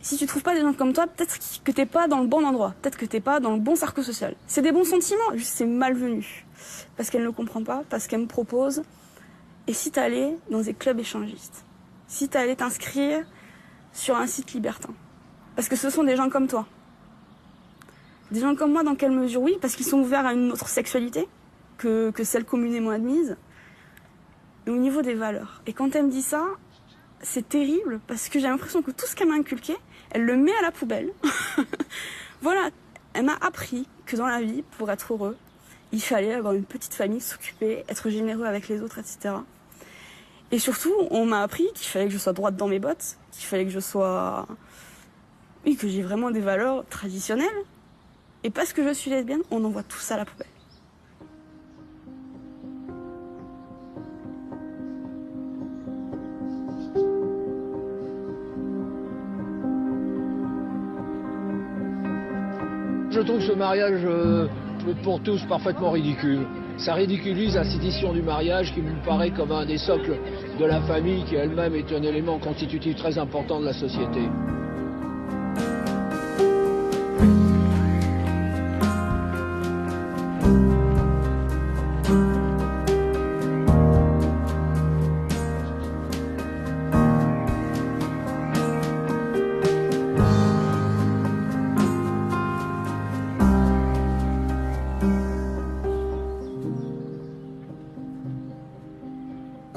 C: si tu trouves pas des gens comme toi, peut-être que t'es pas dans le bon endroit, peut-être que t'es pas dans le bon cercle social. C'est des bons sentiments, juste c'est malvenu. Parce qu'elle ne comprend pas, parce qu'elle me propose. Et si t'allais dans des clubs échangistes, si t'allais t'inscrire sur un site libertin, parce que ce sont des gens comme toi. Des gens comme moi, dans quelle mesure? Oui, parce qu'ils sont ouverts à une autre sexualité que celle communément admise, et au niveau des valeurs. Et quand elle me dit ça, c'est terrible, parce que j'ai l'impression que tout ce qu'elle m'a inculqué, elle le met à la poubelle. Voilà, elle m'a appris que dans la vie, pour être heureux, il fallait avoir une petite famille, s'occuper, être généreux avec les autres, etc. Et surtout, on m'a appris qu'il fallait que je sois droite dans mes bottes, qu'il fallait que je sois... Oui, que j'ai vraiment des valeurs traditionnelles. Et parce que je suis lesbienne, on envoie tout ça à la poubelle.
Q: Je trouve ce mariage pour tous parfaitement ridicule. Ça ridiculise l'institution du mariage qui me paraît comme un des socles de la famille qui elle-même est un élément constitutif très important de la société.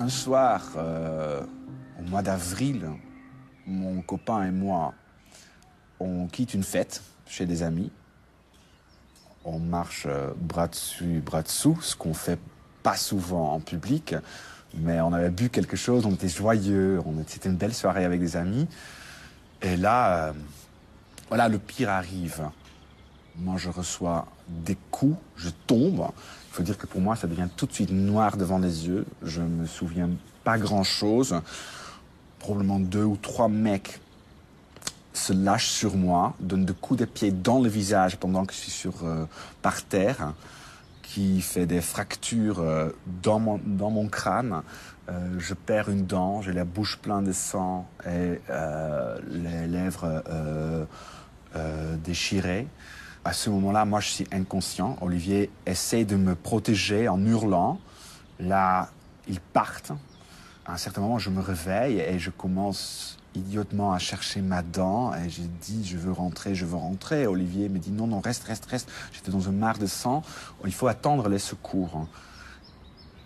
R: Un soir, au mois d'avril, mon copain et moi, on quitte une fête chez des amis. On marche bras dessus, bras dessous, ce qu'on fait pas souvent en public. Mais on avait bu quelque chose, on était joyeux, c'était une belle soirée avec des amis. Et là, voilà, le pire arrive. Moi, je reçois des coups, je tombe. Il faut dire que pour moi, ça devient tout de suite noir devant les yeux. Je me souviens pas grand-chose. Probablement 2 ou 3 mecs se lâchent sur moi, donnent des coups de pied dans le visage pendant que je suis par terre, qui fait des fractures dans mon crâne. Je perds une dent, j'ai la bouche pleine de sang et les lèvres déchirées. À ce moment-là, moi, je suis inconscient. Olivier essaie de me protéger en hurlant. Là, ils partent. À un certain moment, je me réveille et je commence idiotement à chercher ma dent. Et je dis, je veux rentrer, je veux rentrer. Olivier me dit, non, non, reste. J'étais dans une mare de sang. Il faut attendre les secours.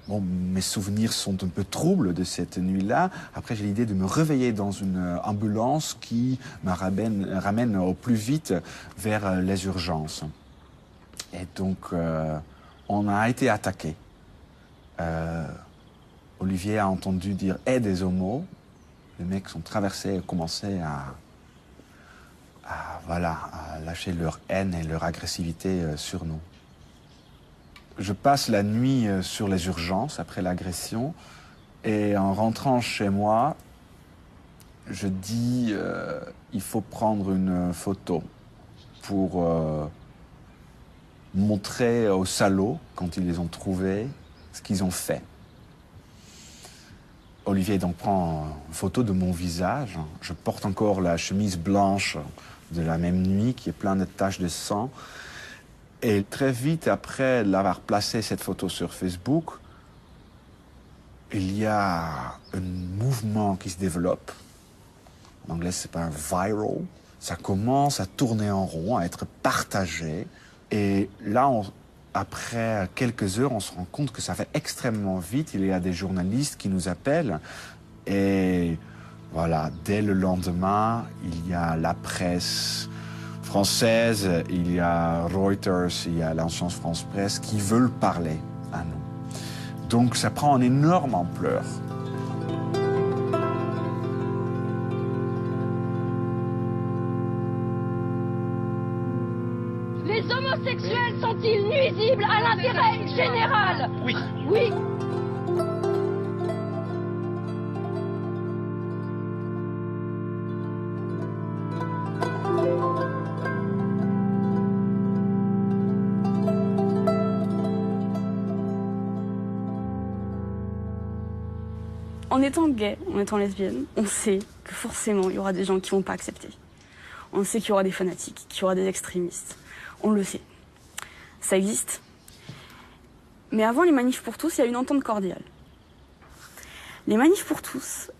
R: Bon, mes souvenirs sont un peu troubles de cette nuit-là. Après, j'ai l'idée de me réveiller dans une ambulance qui me ramène au plus vite vers les urgences. Et donc, on a été attaqué. Olivier a entendu dire « aide des homos ». Les mecs sont traversés et ont commencé à lâcher leur haine et leur agressivité sur nous. Je passe la nuit sur les urgences après l'agression et en rentrant chez moi, je dis il faut prendre une photo pour montrer aux salauds, quand ils les ont trouvés, ce qu'ils ont fait. Olivier donc prend une photo de mon visage. Je porte encore la chemise blanche de la même nuit qui est pleine de taches de sang. Et très vite après l'avoir placé cette photo sur Facebook, il y a un mouvement qui se développe. En anglais, c'est pas un viral. Ça commence à tourner en rond, à être partagé. Et là, après quelques heures, on se rend compte que ça fait extrêmement vite. Il y a des journalistes qui nous appellent. Et voilà, dès le lendemain, il y a la presse française, il y a Reuters, il y a l'Agence France Presse qui veulent parler à nous. Donc ça prend une énorme ampleur.
S: Les homosexuels sont-ils nuisibles à l'intérêt général?
T: Oui.
S: Oui.
C: En étant gay, en étant lesbienne, on sait que forcément il y aura des gens qui vont pas accepter. On sait qu'il y aura des fanatiques, qu'il y aura des extrémistes. On le sait. Ça existe. Mais avant les manifs pour tous, il y a une entente cordiale. Les manifs pour tous,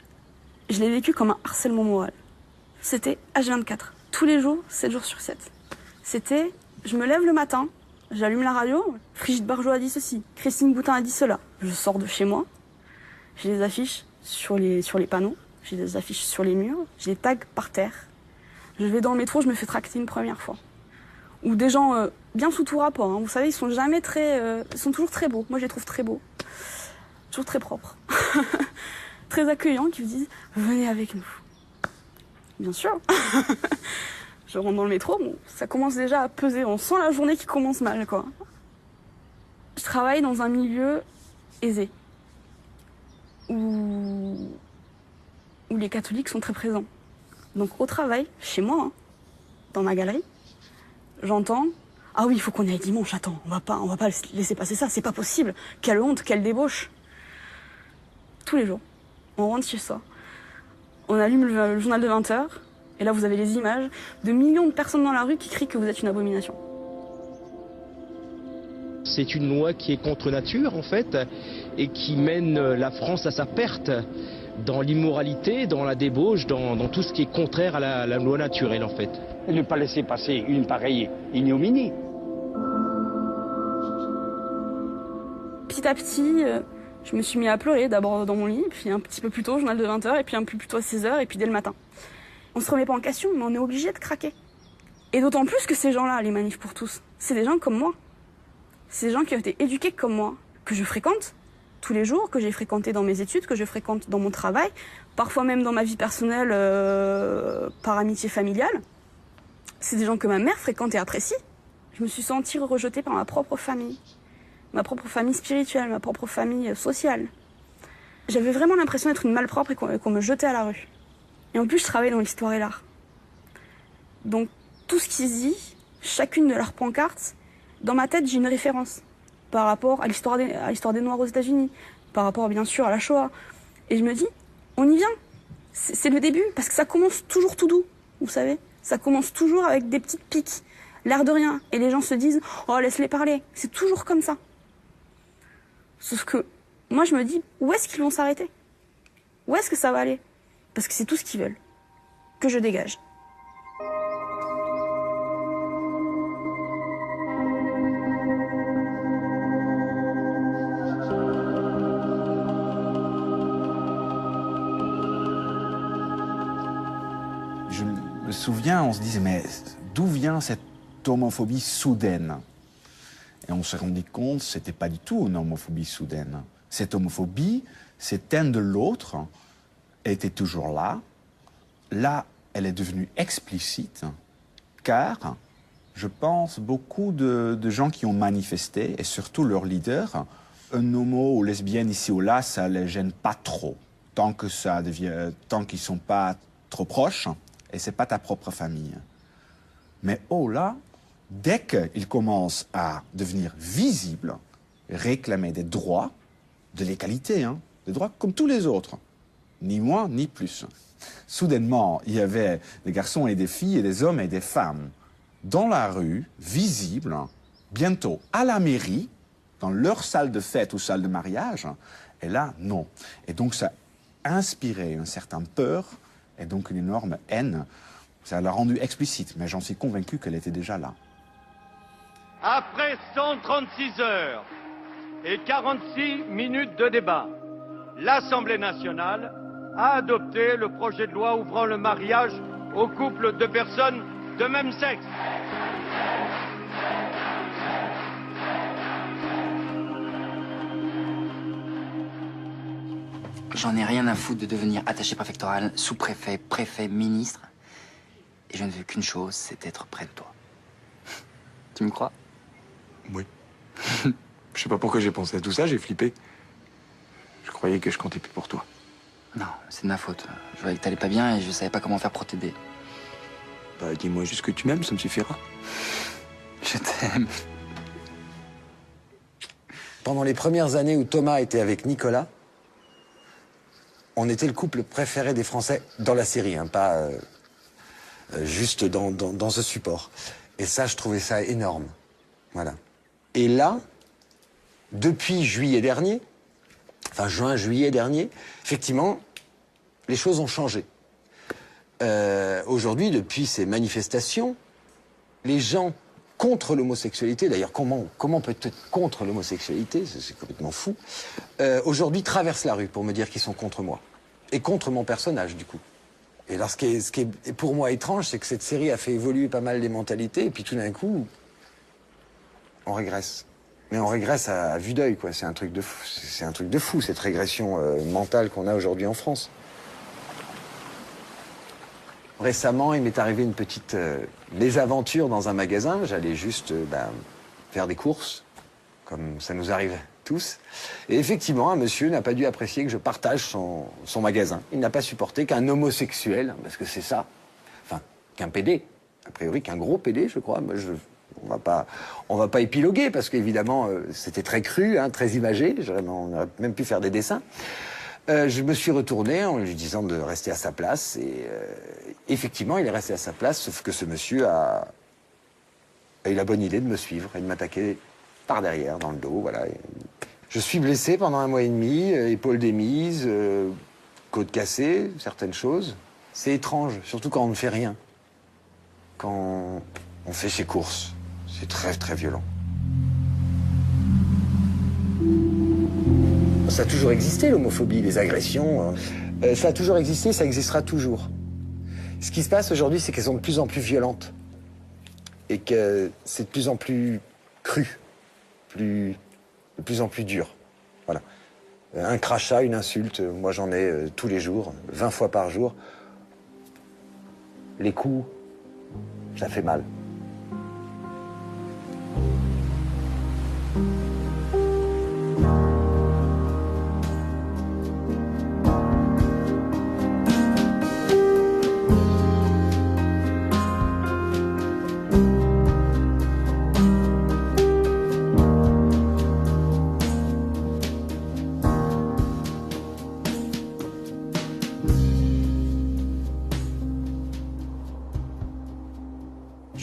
C: je l'ai vécu comme un harcèlement moral. C'était H24, tous les jours, 7 jours sur 7. C'était, je me lève le matin, j'allume la radio, Brigitte Bardot a dit ceci, Christine Boutin a dit cela. Je sors de chez moi, j'ai des affiches sur les panneaux, j'ai des affiches sur les murs, j'ai des tags par terre. Je vais dans le métro, je me fais tracter une première fois. Ou des gens bien sous tout rapport, hein. Vous savez, ils sont jamais ils sont toujours très beaux. Moi, je les trouve très beaux. Toujours très propres. Très accueillants, qui vous disent « venez avec nous ». Bien sûr. Je rentre dans le métro, bon, ça commence déjà à peser. On sent la journée qui commence mal, quoi. Je travaille dans un milieu aisé. Où les catholiques sont très présents. Donc au travail, chez moi, hein, dans ma galerie, j'entends « Ah oui, il faut qu'on aille dimanche, attends, on va pas laisser passer ça, c'est pas possible, quelle honte, quelle débauche !» Tous les jours, on rentre chez soi, on allume le journal de 20h, et là vous avez les images de millions de personnes dans la rue qui crient que vous êtes une abomination.
T: C'est une loi qui est contre nature, en fait, et qui mène la France à sa perte dans l'immoralité, dans la débauche, dans tout ce qui est contraire à la loi naturelle, en fait.
I: Et ne pas laisser passer une pareille ignominie.
C: Petit à petit, je me suis mis à pleurer, d'abord dans mon lit, puis un petit peu plus tôt, journal de 20h, et puis un peu plus tôt à 16h, et puis dès le matin. On se remet pas en question, mais on est obligé de craquer. Et d'autant plus que ces gens-là, les manifs pour tous, c'est des gens comme moi. C'est des gens qui ont été éduqués comme moi, que je fréquente tous les jours, que j'ai fréquenté dans mes études, que je fréquente dans mon travail, parfois même dans ma vie personnelle par amitié familiale. C'est des gens que ma mère fréquente et apprécie. Je me suis sentie rejetée par ma propre famille spirituelle, ma propre famille sociale. J'avais vraiment l'impression d'être une malpropre et qu'on me jetait à la rue. Et en plus, je travaille dans l'histoire et l'art. Donc, tout ce qui se dit, chacune de leurs pancartes, dans ma tête, j'ai une référence. par rapport à l'histoire des Noirs aux États-Unis, par rapport bien sûr à la Shoah. Et je me dis, on y vient. C'est le début, parce que ça commence toujours tout doux, vous savez. Ça commence toujours avec des petites piques, l'air de rien. Et les gens se disent, oh, laisse-les parler. C'est toujours comme ça. Sauf que, moi je me dis, où est-ce qu'ils vont s'arrêter? Où est-ce que ça va aller? Parce que c'est tout ce qu'ils veulent. Que je dégage.
R: Je me souviens, on se disait, mais d'où vient cette homophobie soudaine? Et on s'est rendu compte que ce n'était pas du tout une homophobie soudaine. Cette homophobie, cette haine de l'autre, était toujours là. Là, elle est devenue explicite, car je pense beaucoup de gens qui ont manifesté, et surtout leurs leaders, un homo ou lesbienne ici ou là, ça ne les gêne pas trop, tant qu'ils ne sont pas trop proches, et ce n'est pas ta propre famille. Mais oh là, dès qu'ils commencent à devenir visibles, réclamer des droits, de l'égalité, hein, des droits comme tous les autres, ni moins ni plus. Soudainement, il y avait des garçons et des filles, et des hommes et des femmes, dans la rue, visibles, bientôt à la mairie, dans leur salle de fête ou salle de mariage, et là, non. Et donc, ça a inspiré une certaine peur, et donc une énorme haine. Ça l'a rendue explicite, mais j'en suis convaincu qu'elle était déjà là.
U: Après 136 heures et 46 minutes de débat, l'Assemblée nationale a adopté le projet de loi ouvrant le mariage aux couples de personnes de même sexe.
V: J'en ai rien à foutre de devenir attaché préfectoral, sous-préfet, préfet, ministre. Et je ne veux qu'une chose, c'est être près de toi. Tu me crois?
W: Oui. Je sais pas pourquoi j'ai pensé à tout ça, j'ai flippé. Je croyais que je comptais plus pour toi.
V: Non, c'est de ma faute. Je voyais que t'allais pas bien et je savais pas comment faire pour t'aider.
W: Bah, dis-moi juste que tu m'aimes, ça me suffira.
V: Je t'aime.
D: Pendant les premières années où Thomas était avec Nicolas, on était le couple préféré des Français dans la série, hein, pas juste dans ce support. Et ça, je trouvais ça énorme. Voilà. Et là, depuis juillet dernier, enfin juin-juillet dernier, effectivement, les choses ont changé. Aujourd'hui, depuis ces manifestations, les gens contre l'homosexualité, d'ailleurs, comment peut-être contre l'homosexualité, c'est complètement fou, aujourd'hui traversent la rue pour me dire qu'ils sont contre moi. Et contre mon personnage, du coup. Et alors, ce qui est pour moi étrange, c'est que cette série a fait évoluer pas mal les mentalités, et puis tout d'un coup, on régresse. Mais on régresse à vue d'œil, quoi. C'est un truc de fou. C'est un truc de fou, cette régression mentale qu'on a aujourd'hui en France. Récemment, il m'est arrivé une petite mésaventure dans un magasin. J'allais juste faire des courses, comme ça nous arrive tous. Et effectivement, un monsieur n'a pas dû apprécier que je partage son magasin. Il n'a pas supporté qu'un homosexuel, parce que c'est ça, enfin, qu'un PD, a priori qu'un gros PD, je crois. Moi, on va pas épiloguer, parce qu'évidemment, c'était très cru, hein, très imagé. On aurait même pu faire des dessins. Je me suis retourné en lui disant de rester à sa place. Et effectivement, il est resté à sa place, sauf que ce monsieur a eu la bonne idée de me suivre et de m'attaquer par derrière, dans le dos. Voilà. Je suis blessé pendant 1 mois et demi, épaule démise, côte cassée, certaines choses. C'est étrange, surtout quand on ne fait rien. Quand on fait ses courses, c'est très très violent. Ça a toujours existé, l'homophobie, les agressions. Ça a toujours existé, ça existera toujours. Ce qui se passe aujourd'hui, c'est qu'elles sont de plus en plus violentes. Et que c'est de plus en plus cru. De plus en plus dur. Voilà. Un crachat, une insulte, moi j'en ai tous les jours, 20 fois par jour. Les coups, ça fait mal.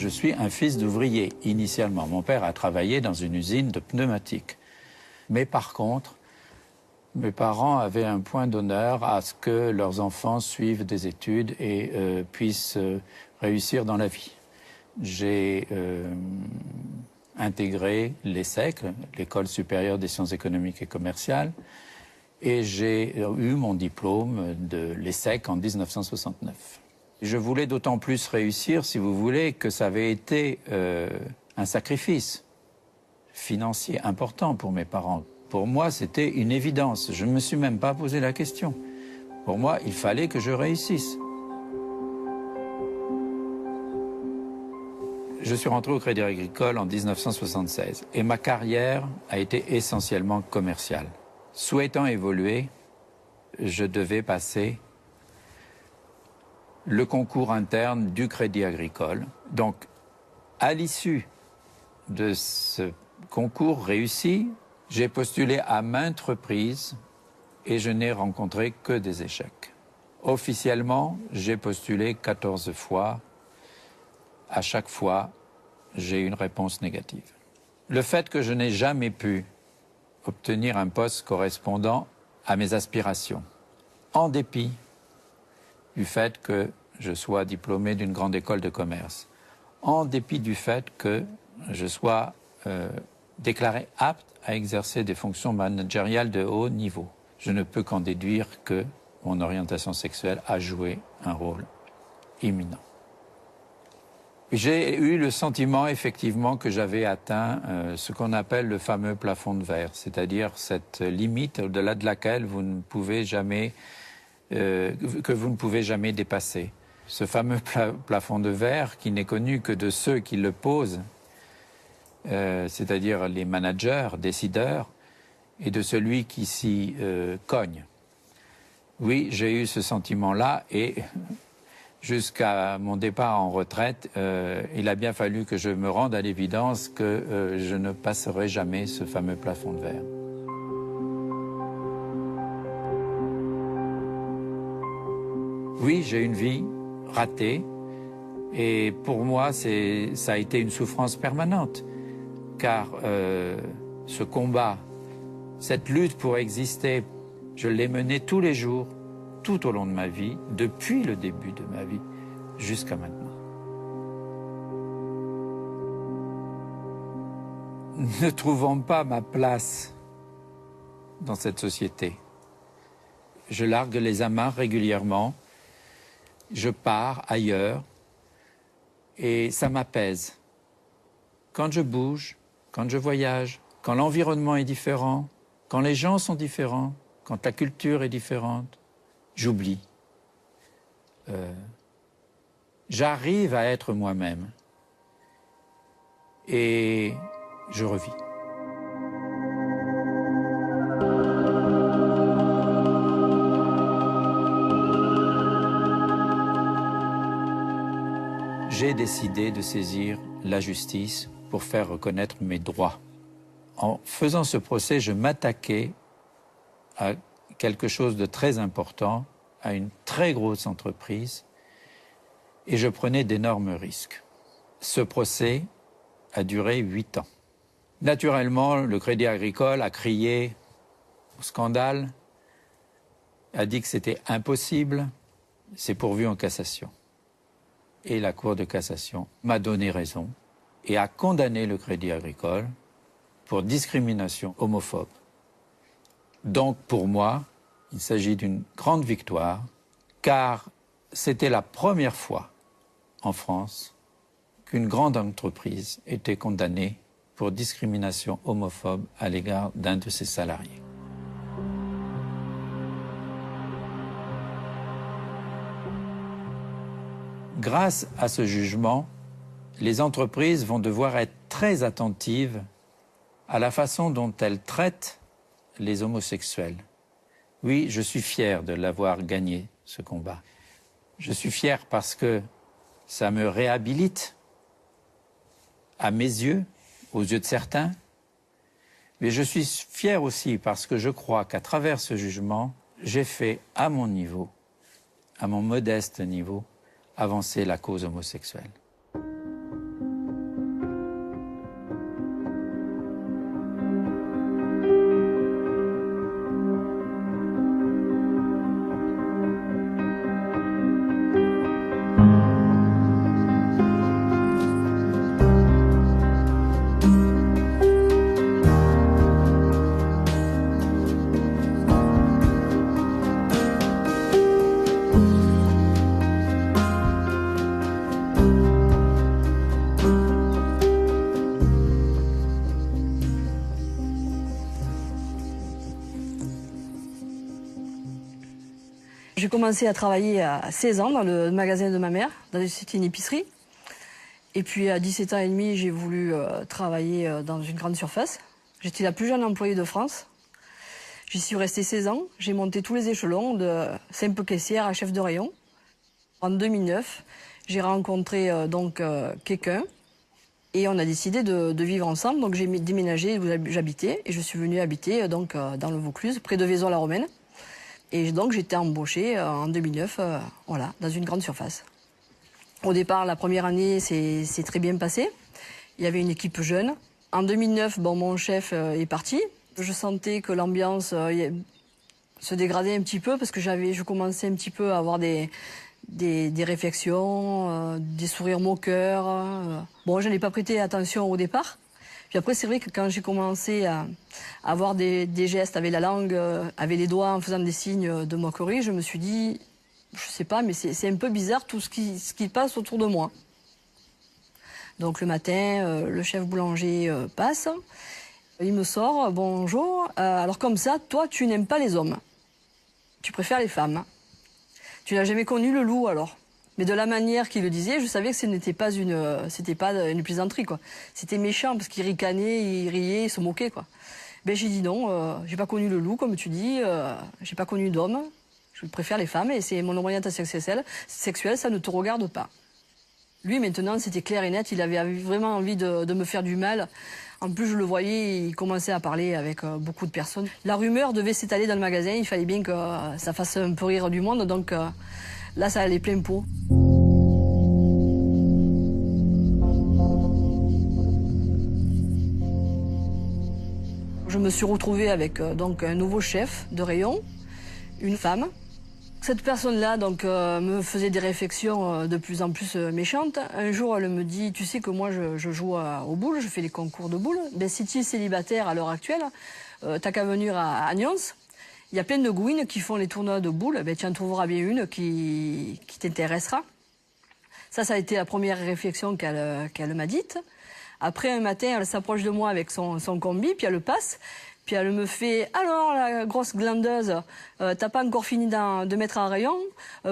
A: Je suis un fils d'ouvrier, initialement. Mon père a travaillé dans une usine de pneumatiques. Mais par contre, mes parents avaient un point d'honneur à ce que leurs enfants suivent des études et puissent réussir dans la vie. J'ai intégré l'ESSEC, l'École supérieure des sciences économiques et commerciales, et j'ai eu mon diplôme de l'ESSEC en 1969. Je voulais d'autant plus réussir, si vous voulez, que ça avait été un sacrifice financier important pour mes parents. Pour moi, c'était une évidence. Je ne me suis même pas posé la question. Pour moi, il fallait que je réussisse. Je suis rentré au Crédit Agricole en 1976 et ma carrière a été essentiellement commerciale. Souhaitant évoluer, je devais passer le concours interne du Crédit Agricole. Donc, à l'issue de ce concours réussi, j'ai postulé à maintes reprises et je n'ai rencontré que des échecs. Officiellement, j'ai postulé 14 fois. À chaque fois, j'ai eu une réponse négative. Le fait que je n'ai jamais pu obtenir un poste correspondant à mes aspirations, en dépit du fait que je sois diplômé d'une grande école de commerce, en dépit du fait que je sois déclaré apte à exercer des fonctions managériales de haut niveau. Je ne peux qu'en déduire que mon orientation sexuelle a joué un rôle imminent. J'ai eu le sentiment, effectivement, que j'avais atteint ce qu'on appelle le fameux plafond de verre, c'est-à-dire cette limite au-delà de laquelle vous ne pouvez jamais, que vous ne pouvez jamais dépasser. Ce fameux plafond de verre qui n'est connu que de ceux qui le posent, c'est-à-dire les managers, décideurs, et de celui qui s'y cogne. Oui, j'ai eu ce sentiment-là et jusqu'à mon départ en retraite, il a bien fallu que je me rende à l'évidence que je ne passerai jamais ce fameux plafond de verre. Oui, j'ai une vie ratée et pour moi, ça a été une souffrance permanente. Car ce combat, cette lutte pour exister, je l'ai menée tous les jours, tout au long de ma vie, depuis le début de ma vie, jusqu'à maintenant. Ne trouvant pas ma place dans cette société, je largue les amarres régulièrement, je pars ailleurs et ça m'apaise. Quand je bouge, quand je voyage, quand l'environnement est différent, quand les gens sont différents, quand la culture est différente, j'oublie. J'arrive à être moi-même et je revis. J'ai décidé de saisir la justice pour faire reconnaître mes droits. En faisant ce procès, je m'attaquais à quelque chose de très important, à une très grosse entreprise, et je prenais d'énormes risques. Ce procès a duré 8 ans. Naturellement, le Crédit Agricole a crié au scandale, a dit que c'était impossible, c'est pourvu en cassation. Et la Cour de cassation m'a donné raison et a condamné le Crédit Agricole pour discrimination homophobe. Donc pour moi, il s'agit d'une grande victoire, car c'était la première fois en France qu'une grande entreprise était condamnée pour discrimination homophobe à l'égard d'un de ses salariés. Grâce à ce jugement, les entreprises vont devoir être très attentives à la façon dont elles traitent les homosexuels. Oui, je suis fier de l'avoir gagné, ce combat. Je suis fier parce que ça me réhabilite, à mes yeux, aux yeux de certains, mais je suis fier aussi parce que je crois qu'à travers ce jugement, j'ai fait, à mon niveau, à mon modeste niveau, avancer la cause homosexuelle.
B: J'ai commencé à travailler à 16 ans dans le magasin de ma mère, c'était une épicerie. Et puis à 17 ans et demi, j'ai voulu travailler dans une grande surface. J'étais la plus jeune employée de France. J'y suis restée 16 ans. J'ai monté tous les échelons de simple caissière à chef de rayon. En 2009, j'ai rencontré quelqu'un et on a décidé de vivre ensemble. Donc j'ai déménagé où j'habitais et je suis venue habiter dans le Vaucluse, près de Vaison-la-Romaine. Et donc j'étais embauchée en 2009 dans une grande surface. Au départ, la première année, c'est très bien passé. Il y avait une équipe jeune. En 2009, mon chef est parti. Je sentais que l'ambiance se dégradait un petit peu parce que je commençais un petit peu à avoir des réflexions, des sourires moqueurs. Je n'ai pas prêté attention au départ. Puis après, c'est vrai que quand j'ai commencé à avoir des gestes avec la langue, avec les doigts, en faisant des signes de moquerie, je me suis dit, je sais pas, mais c'est un peu bizarre tout ce qui passe autour de moi. Donc le matin, le chef boulanger passe, il me sort, bonjour, alors comme ça, toi, tu n'aimes pas les hommes. Tu préfères les femmes. Tu n'as jamais connu le loup, alors. Mais de la manière qu'il le disait, je savais que ce n'était pas une plaisanterie, quoi. C'était méchant, parce qu'il ricanait, il riait, il se moquait, quoi. J'ai dit non, j'ai pas connu le loup, comme tu dis, j'ai pas connu d'homme. Je préfère les femmes, et c'est mon orientation sexuelle, ça ne te regarde pas. Lui, maintenant, c'était clair et net, il avait vraiment envie de me faire du mal. En plus, je le voyais, il commençait à parler avec beaucoup de personnes. La rumeur devait s'étaler dans le magasin, il fallait bien que ça fasse un peu rire du monde, donc là, ça allait plein pot. Je me suis retrouvée avec un nouveau chef de rayon, une femme. Cette personne-là me faisait des réflexions de plus en plus méchantes. Un jour, elle me dit, tu sais que moi, je joue aux boules, je fais les concours de boules. Si tu es célibataire à l'heure actuelle, t'as qu'à venir à Nyons. Il y a plein de gouines qui font les tournois de boules. Tu en trouveras bien une qui t'intéressera. Ça a été la première réflexion qu'elle m'a dite. Après, un matin, elle s'approche de moi avec son combi, puis elle le passe. Puis elle me fait « Alors, la grosse glandeuse, t'as pas encore fini de mettre en rayon.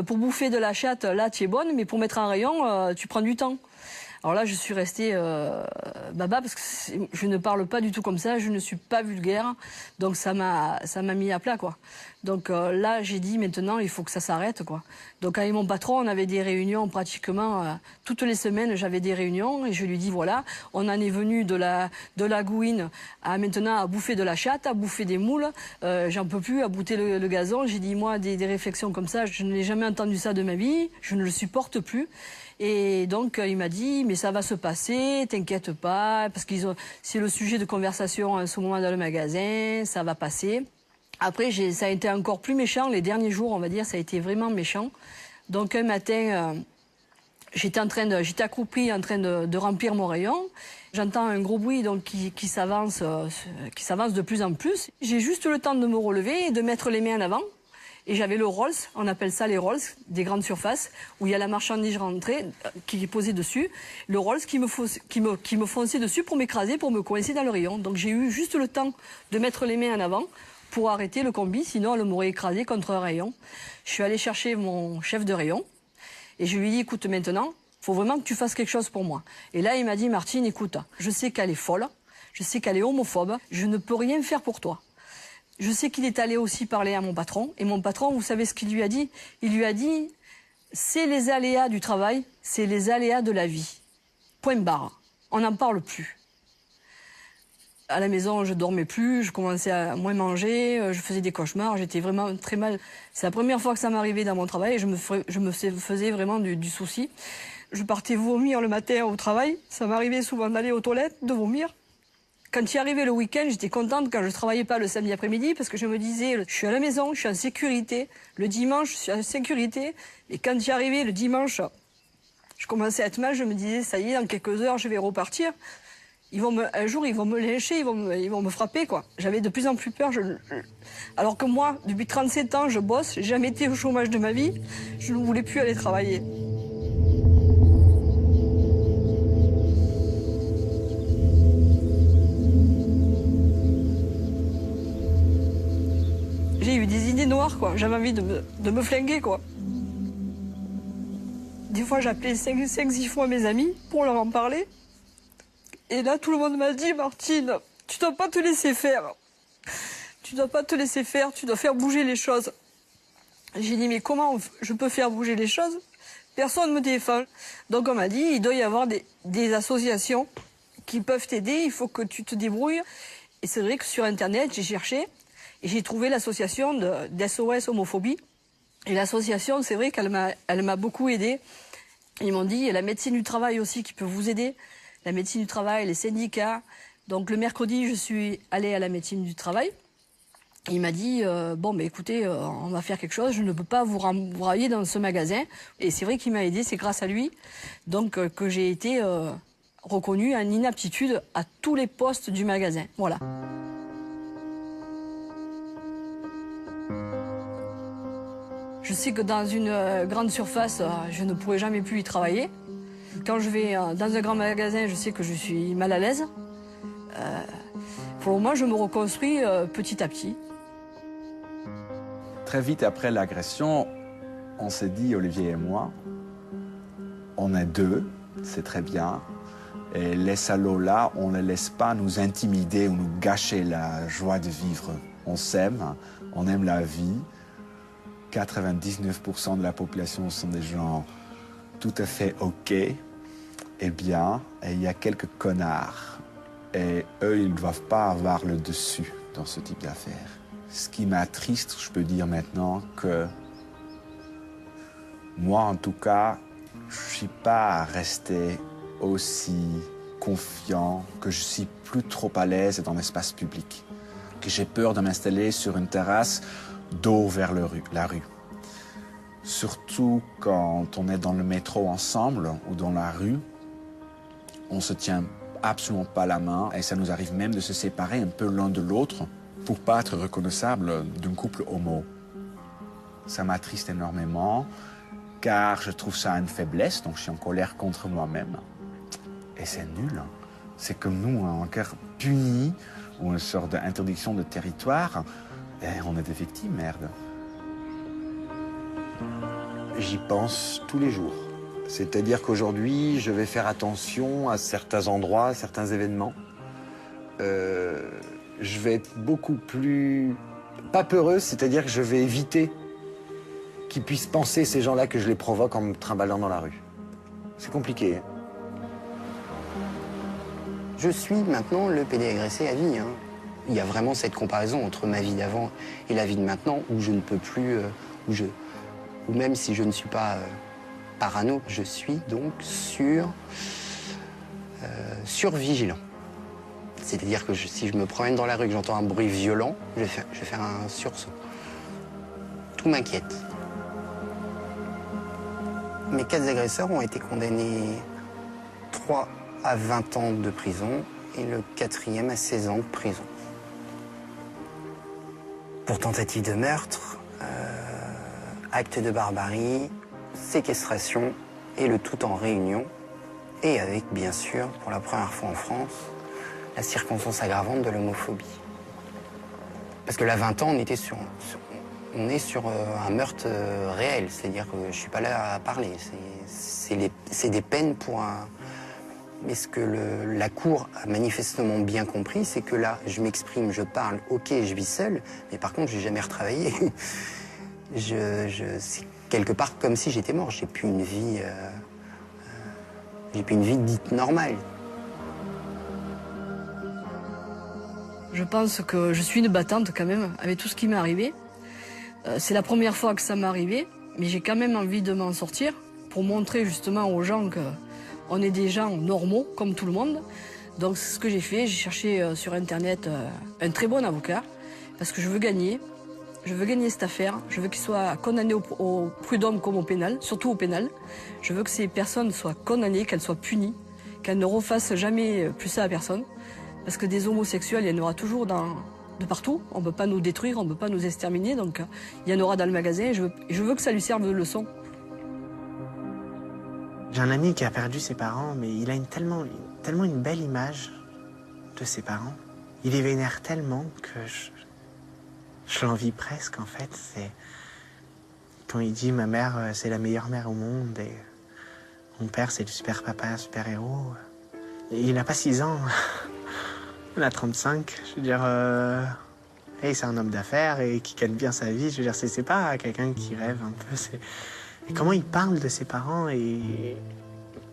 B: Pour bouffer de la chatte, là, tu es bonne, mais pour mettre en rayon, tu prends du temps. » Alors là, je suis restée baba parce que je ne parle pas du tout comme ça, je ne suis pas vulgaire. Donc ça m'a mis à plat, quoi. Donc là, j'ai dit maintenant, il faut que ça s'arrête, quoi. Donc avec mon patron, on avait des réunions pratiquement toutes les semaines, j'avais des réunions et je lui dis voilà, on en est venu de la gouine à maintenant à bouffer de la chatte, à bouffer des moules. J'en peux plus, à bouter le gazon. J'ai dit moi, des réflexions comme ça, je n'ai jamais entendu ça de ma vie, je ne le supporte plus. Et donc, il m'a dit, mais ça va se passer, t'inquiète pas, parce que c'est le sujet de conversation en ce moment dans le magasin, ça va passer. Après, ça a été encore plus méchant, les derniers jours, on va dire, ça a été vraiment méchant. Donc, un matin, j'étais accroupie en train de remplir mon rayon. J'entends un gros bruit qui s'avance de plus en plus. J'ai juste le temps de me relever et de mettre les mains en avant. Et j'avais le Rolls, on appelle ça les Rolls, des grandes surfaces, où il y a la marchandise rentrée qui est posée dessus. Le Rolls qui me fonçait dessus pour m'écraser, pour me coincer dans le rayon. Donc j'ai eu juste le temps de mettre les mains en avant pour arrêter le combi, sinon elle m'aurait écrasé contre un rayon. Je suis allée chercher mon chef de rayon et je lui ai dit, écoute, maintenant, il faut vraiment que tu fasses quelque chose pour moi. Et là, il m'a dit, Martine, écoute, je sais qu'elle est folle, je sais qu'elle est homophobe, je ne peux rien faire pour toi. Je sais qu'il est allé aussi parler à mon patron. Et mon patron, vous savez ce qu'il lui a dit? Il lui a dit, c'est les aléas du travail, c'est les aléas de la vie. Point barre. On n'en parle plus. À la maison, je dormais plus, je commençais à moins manger, je faisais des cauchemars, j'étais vraiment très mal. C'est la première fois que ça m'arrivait dans mon travail et je me faisais vraiment du souci. Je partais vomir le matin au travail. Ça m'arrivait souvent d'aller aux toilettes, de vomir. Quand il arrivait le week-end, j'étais contente quand je ne travaillais pas le samedi après-midi parce que je me disais, je suis à la maison, je suis en sécurité. Le dimanche, je suis en sécurité. Et quand il arrivait le dimanche, je commençais à être mal, je me disais, ça y est, dans quelques heures, je vais repartir. Un jour, ils vont me lyncher, ils vont me frapper, quoi. J'avais de plus en plus peur. Alors que moi, depuis 37 ans, je bosse, j'ai jamais été au chômage de ma vie. Je ne voulais plus aller travailler. J'ai eu des idées noir, quoi. J'avais envie de me flinguer, quoi. Des fois, j'appelais 5-6 fois mes amis pour leur en parler. Et là, tout le monde m'a dit, Martine, tu dois pas te laisser faire. Tu dois pas te laisser faire, tu dois faire bouger les choses. J'ai dit, mais comment je peux faire bouger les choses? Personne ne me défend. Donc on m'a dit, il doit y avoir des associations qui peuvent t'aider, il faut que tu te débrouilles. Et c'est vrai que sur Internet, j'ai cherché et j'ai trouvé l'association d'SOS Homophobie. Et l'association, c'est vrai qu'elle m'a beaucoup aidée. Ils m'ont dit, il y a la médecine du travail aussi qui peut vous aider. La médecine du travail, les syndicats. Donc le mercredi, je suis allée à la médecine du travail. Il m'a dit, bon, mais écoutez, on va faire quelque chose, je ne peux pas vous renvoyer dans ce magasin. Et c'est vrai qu'il m'a aidé, c'est grâce à lui donc, que j'ai été reconnue en inaptitude à tous les postes du magasin. Voilà. Je sais que dans une grande surface, je ne pourrai jamais plus y travailler. Quand je vais dans un grand magasin, je sais que je suis mal à l'aise. Pour moi, je me reconstruis petit à petit.
R: Très vite après l'agression, on s'est dit, Olivier et moi, on est deux, c'est très bien. Et les salauds-là, on ne les laisse pas nous intimider ou nous gâcher la joie de vivre. On s'aime, on aime la vie. 99% de la population sont des gens tout à fait OK et bien. Et il y a quelques connards. Et eux, ils ne doivent pas avoir le dessus dans ce type d'affaires. Ce qui m'attriste, je peux dire maintenant que moi, en tout cas, je ne suis pas resté aussi confiant, que je suis plus trop à l'aise dans l'espace public, que j'ai peur de m'installer sur une terrasse dos vers la rue. Surtout quand on est dans le métro ensemble ou dans la rue, on se tient absolument pas la main et ça nous arrive même de se séparer un peu l'un de l'autre pour pas être reconnaissable d'un couple homo. Ça m'attriste énormément car je trouve ça une faiblesse, donc je suis en colère contre moi-même. Et c'est nul. C'est comme nous, un cœur puni ou une sorte d'interdiction de territoire. Et on est des victimes, merde.
D: J'y pense tous les jours. C'est-à-dire qu'aujourd'hui, je vais faire attention à certains endroits, à certains événements. Je vais être beaucoup plus... pas peureuse, c'est-à-dire que je vais éviter qu'ils puissent penser, ces gens-là, que je les provoque en me trimballant dans la rue. C'est compliqué. Hein.
F: Je suis maintenant le PD agressé à vie. Hein. Il y a vraiment cette comparaison entre ma vie d'avant et la vie de maintenant où je ne peux plus... ou même si je ne suis pas parano, je suis donc survigilant. C'est-à-dire que si je me promène dans la rue et que j'entends un bruit violent, je vais faire un sursaut. Tout m'inquiète. Mes 4 agresseurs ont été condamnés 3 à 20 ans de prison et le 4e à 16 ans de prison. Pour tentative de meurtre, acte de barbarie, séquestration et le tout en réunion. Et avec, bien sûr, pour la première fois en France, la circonstance aggravante de l'homophobie. Parce que là, 20 ans, on est sur un meurtre réel. C'est-à-dire que je ne suis pas là à parler. C'est des peines pour un... Mais ce que la Cour a manifestement bien compris, c'est que là, je m'exprime, je parle, ok, je vis seul, mais par contre, je n'ai jamais retravaillé. C'est quelque part comme si j'étais mort. J'ai plus une vie dite normale.
B: Je pense que je suis une battante quand même, avec tout ce qui m'est arrivé. C'est la première fois que ça m'est arrivé, mais j'ai quand même envie de m'en sortir pour montrer justement aux gens qu'on est des gens normaux, comme tout le monde. Donc c'est ce que j'ai fait, j'ai cherché sur Internet un très bon avocat, parce que je veux gagner. Je veux gagner cette affaire, je veux qu'il soit condamné au prud'homme comme au pénal, surtout au pénal. Je veux que ces personnes soient condamnées, qu'elles soient punies, qu'elles ne refassent jamais plus ça à personne. Parce que des homosexuels, il y en aura toujours de partout. On ne peut pas nous détruire, on ne peut pas nous exterminer. Donc il y en aura dans le magasin. Je veux que ça lui serve de leçon.
K: J'ai un ami qui a perdu ses parents, mais il a tellement une belle image de ses parents. Il les vénère tellement que Je l'envie presque, en fait. C'est quand il dit « ma mère, c'est la meilleure mère au monde » et « mon père, c'est le super papa, super héros ». Il n'a pas 6 ans. Il a 35. Je veux dire, hey, c'est un homme d'affaires et qui gagne bien sa vie. Je veux dire, c'est pas quelqu'un qui rêve un peu. Et comment il parle de ses parents et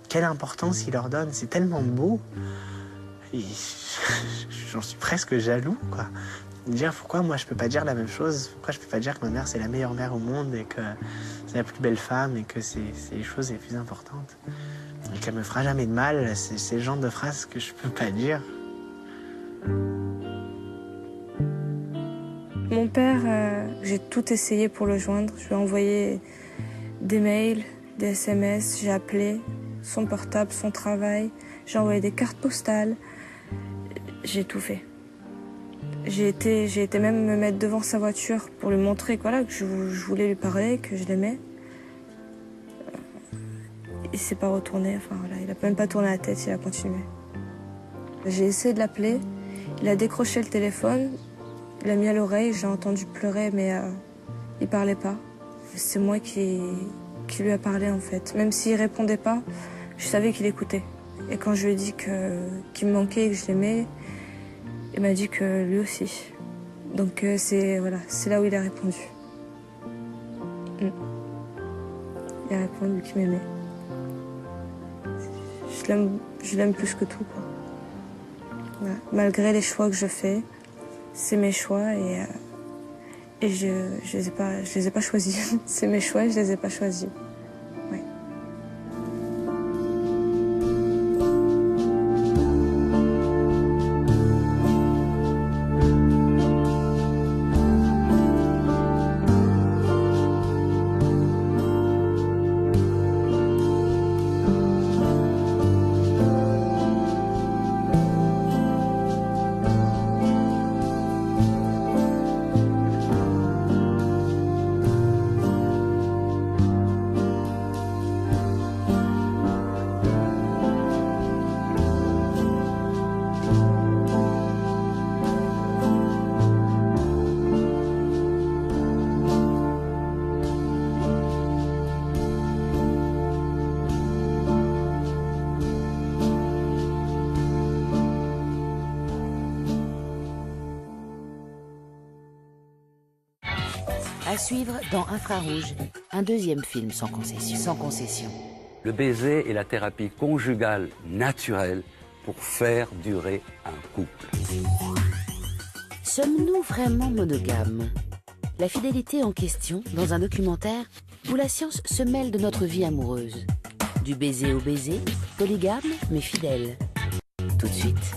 K: quelle importance il leur donne. C'est tellement beau. J'en suis presque jaloux, quoi. Dire pourquoi moi je peux pas dire la même chose, pourquoi je peux pas dire que ma mère c'est la meilleure mère au monde et que c'est la plus belle femme et que c'est les choses les plus importantes. Et qu'elle me fera jamais de mal, c'est le genre de phrases que je peux pas dire.
C: Mon père, j'ai tout essayé pour le joindre. Je lui ai envoyé des mails, des SMS, j'ai appelé son portable, son travail, j'ai envoyé des cartes postales. J'ai tout fait. J'ai été même me mettre devant sa voiture pour lui montrer voilà, que je voulais lui parler, que je l'aimais. Il s'est pas retourné, enfin voilà, il a même pas tourné la tête, il a continué. J'ai essayé de l'appeler, il a décroché le téléphone, il l'a mis à l'oreille, j'ai entendu pleurer, mais il parlait pas. C'est moi qui lui a parlé en fait. Même s'il répondait pas, je savais qu'il écoutait. Et quand je lui ai dit qu'il me manquait et que je l'aimais, il m'a dit que lui aussi. Donc c'est là où il a répondu. Il a répondu qu'il m'aimait. Je l'aime plus que tout, quoi. Voilà. Malgré les choix que je fais, c'est mes choix et je les ai pas choisis. C'est mes choix et je les ai pas choisis. Ouais.
H: À suivre dans Infrarouge, un deuxième film sans concession. Sans concession.
J: Le baiser est la thérapie conjugale naturelle pour faire durer un couple.
H: Sommes-nous vraiment monogames? La fidélité en question dans un documentaire où la science se mêle de notre vie amoureuse. Du baiser au baiser, polygame mais fidèle. Tout de suite.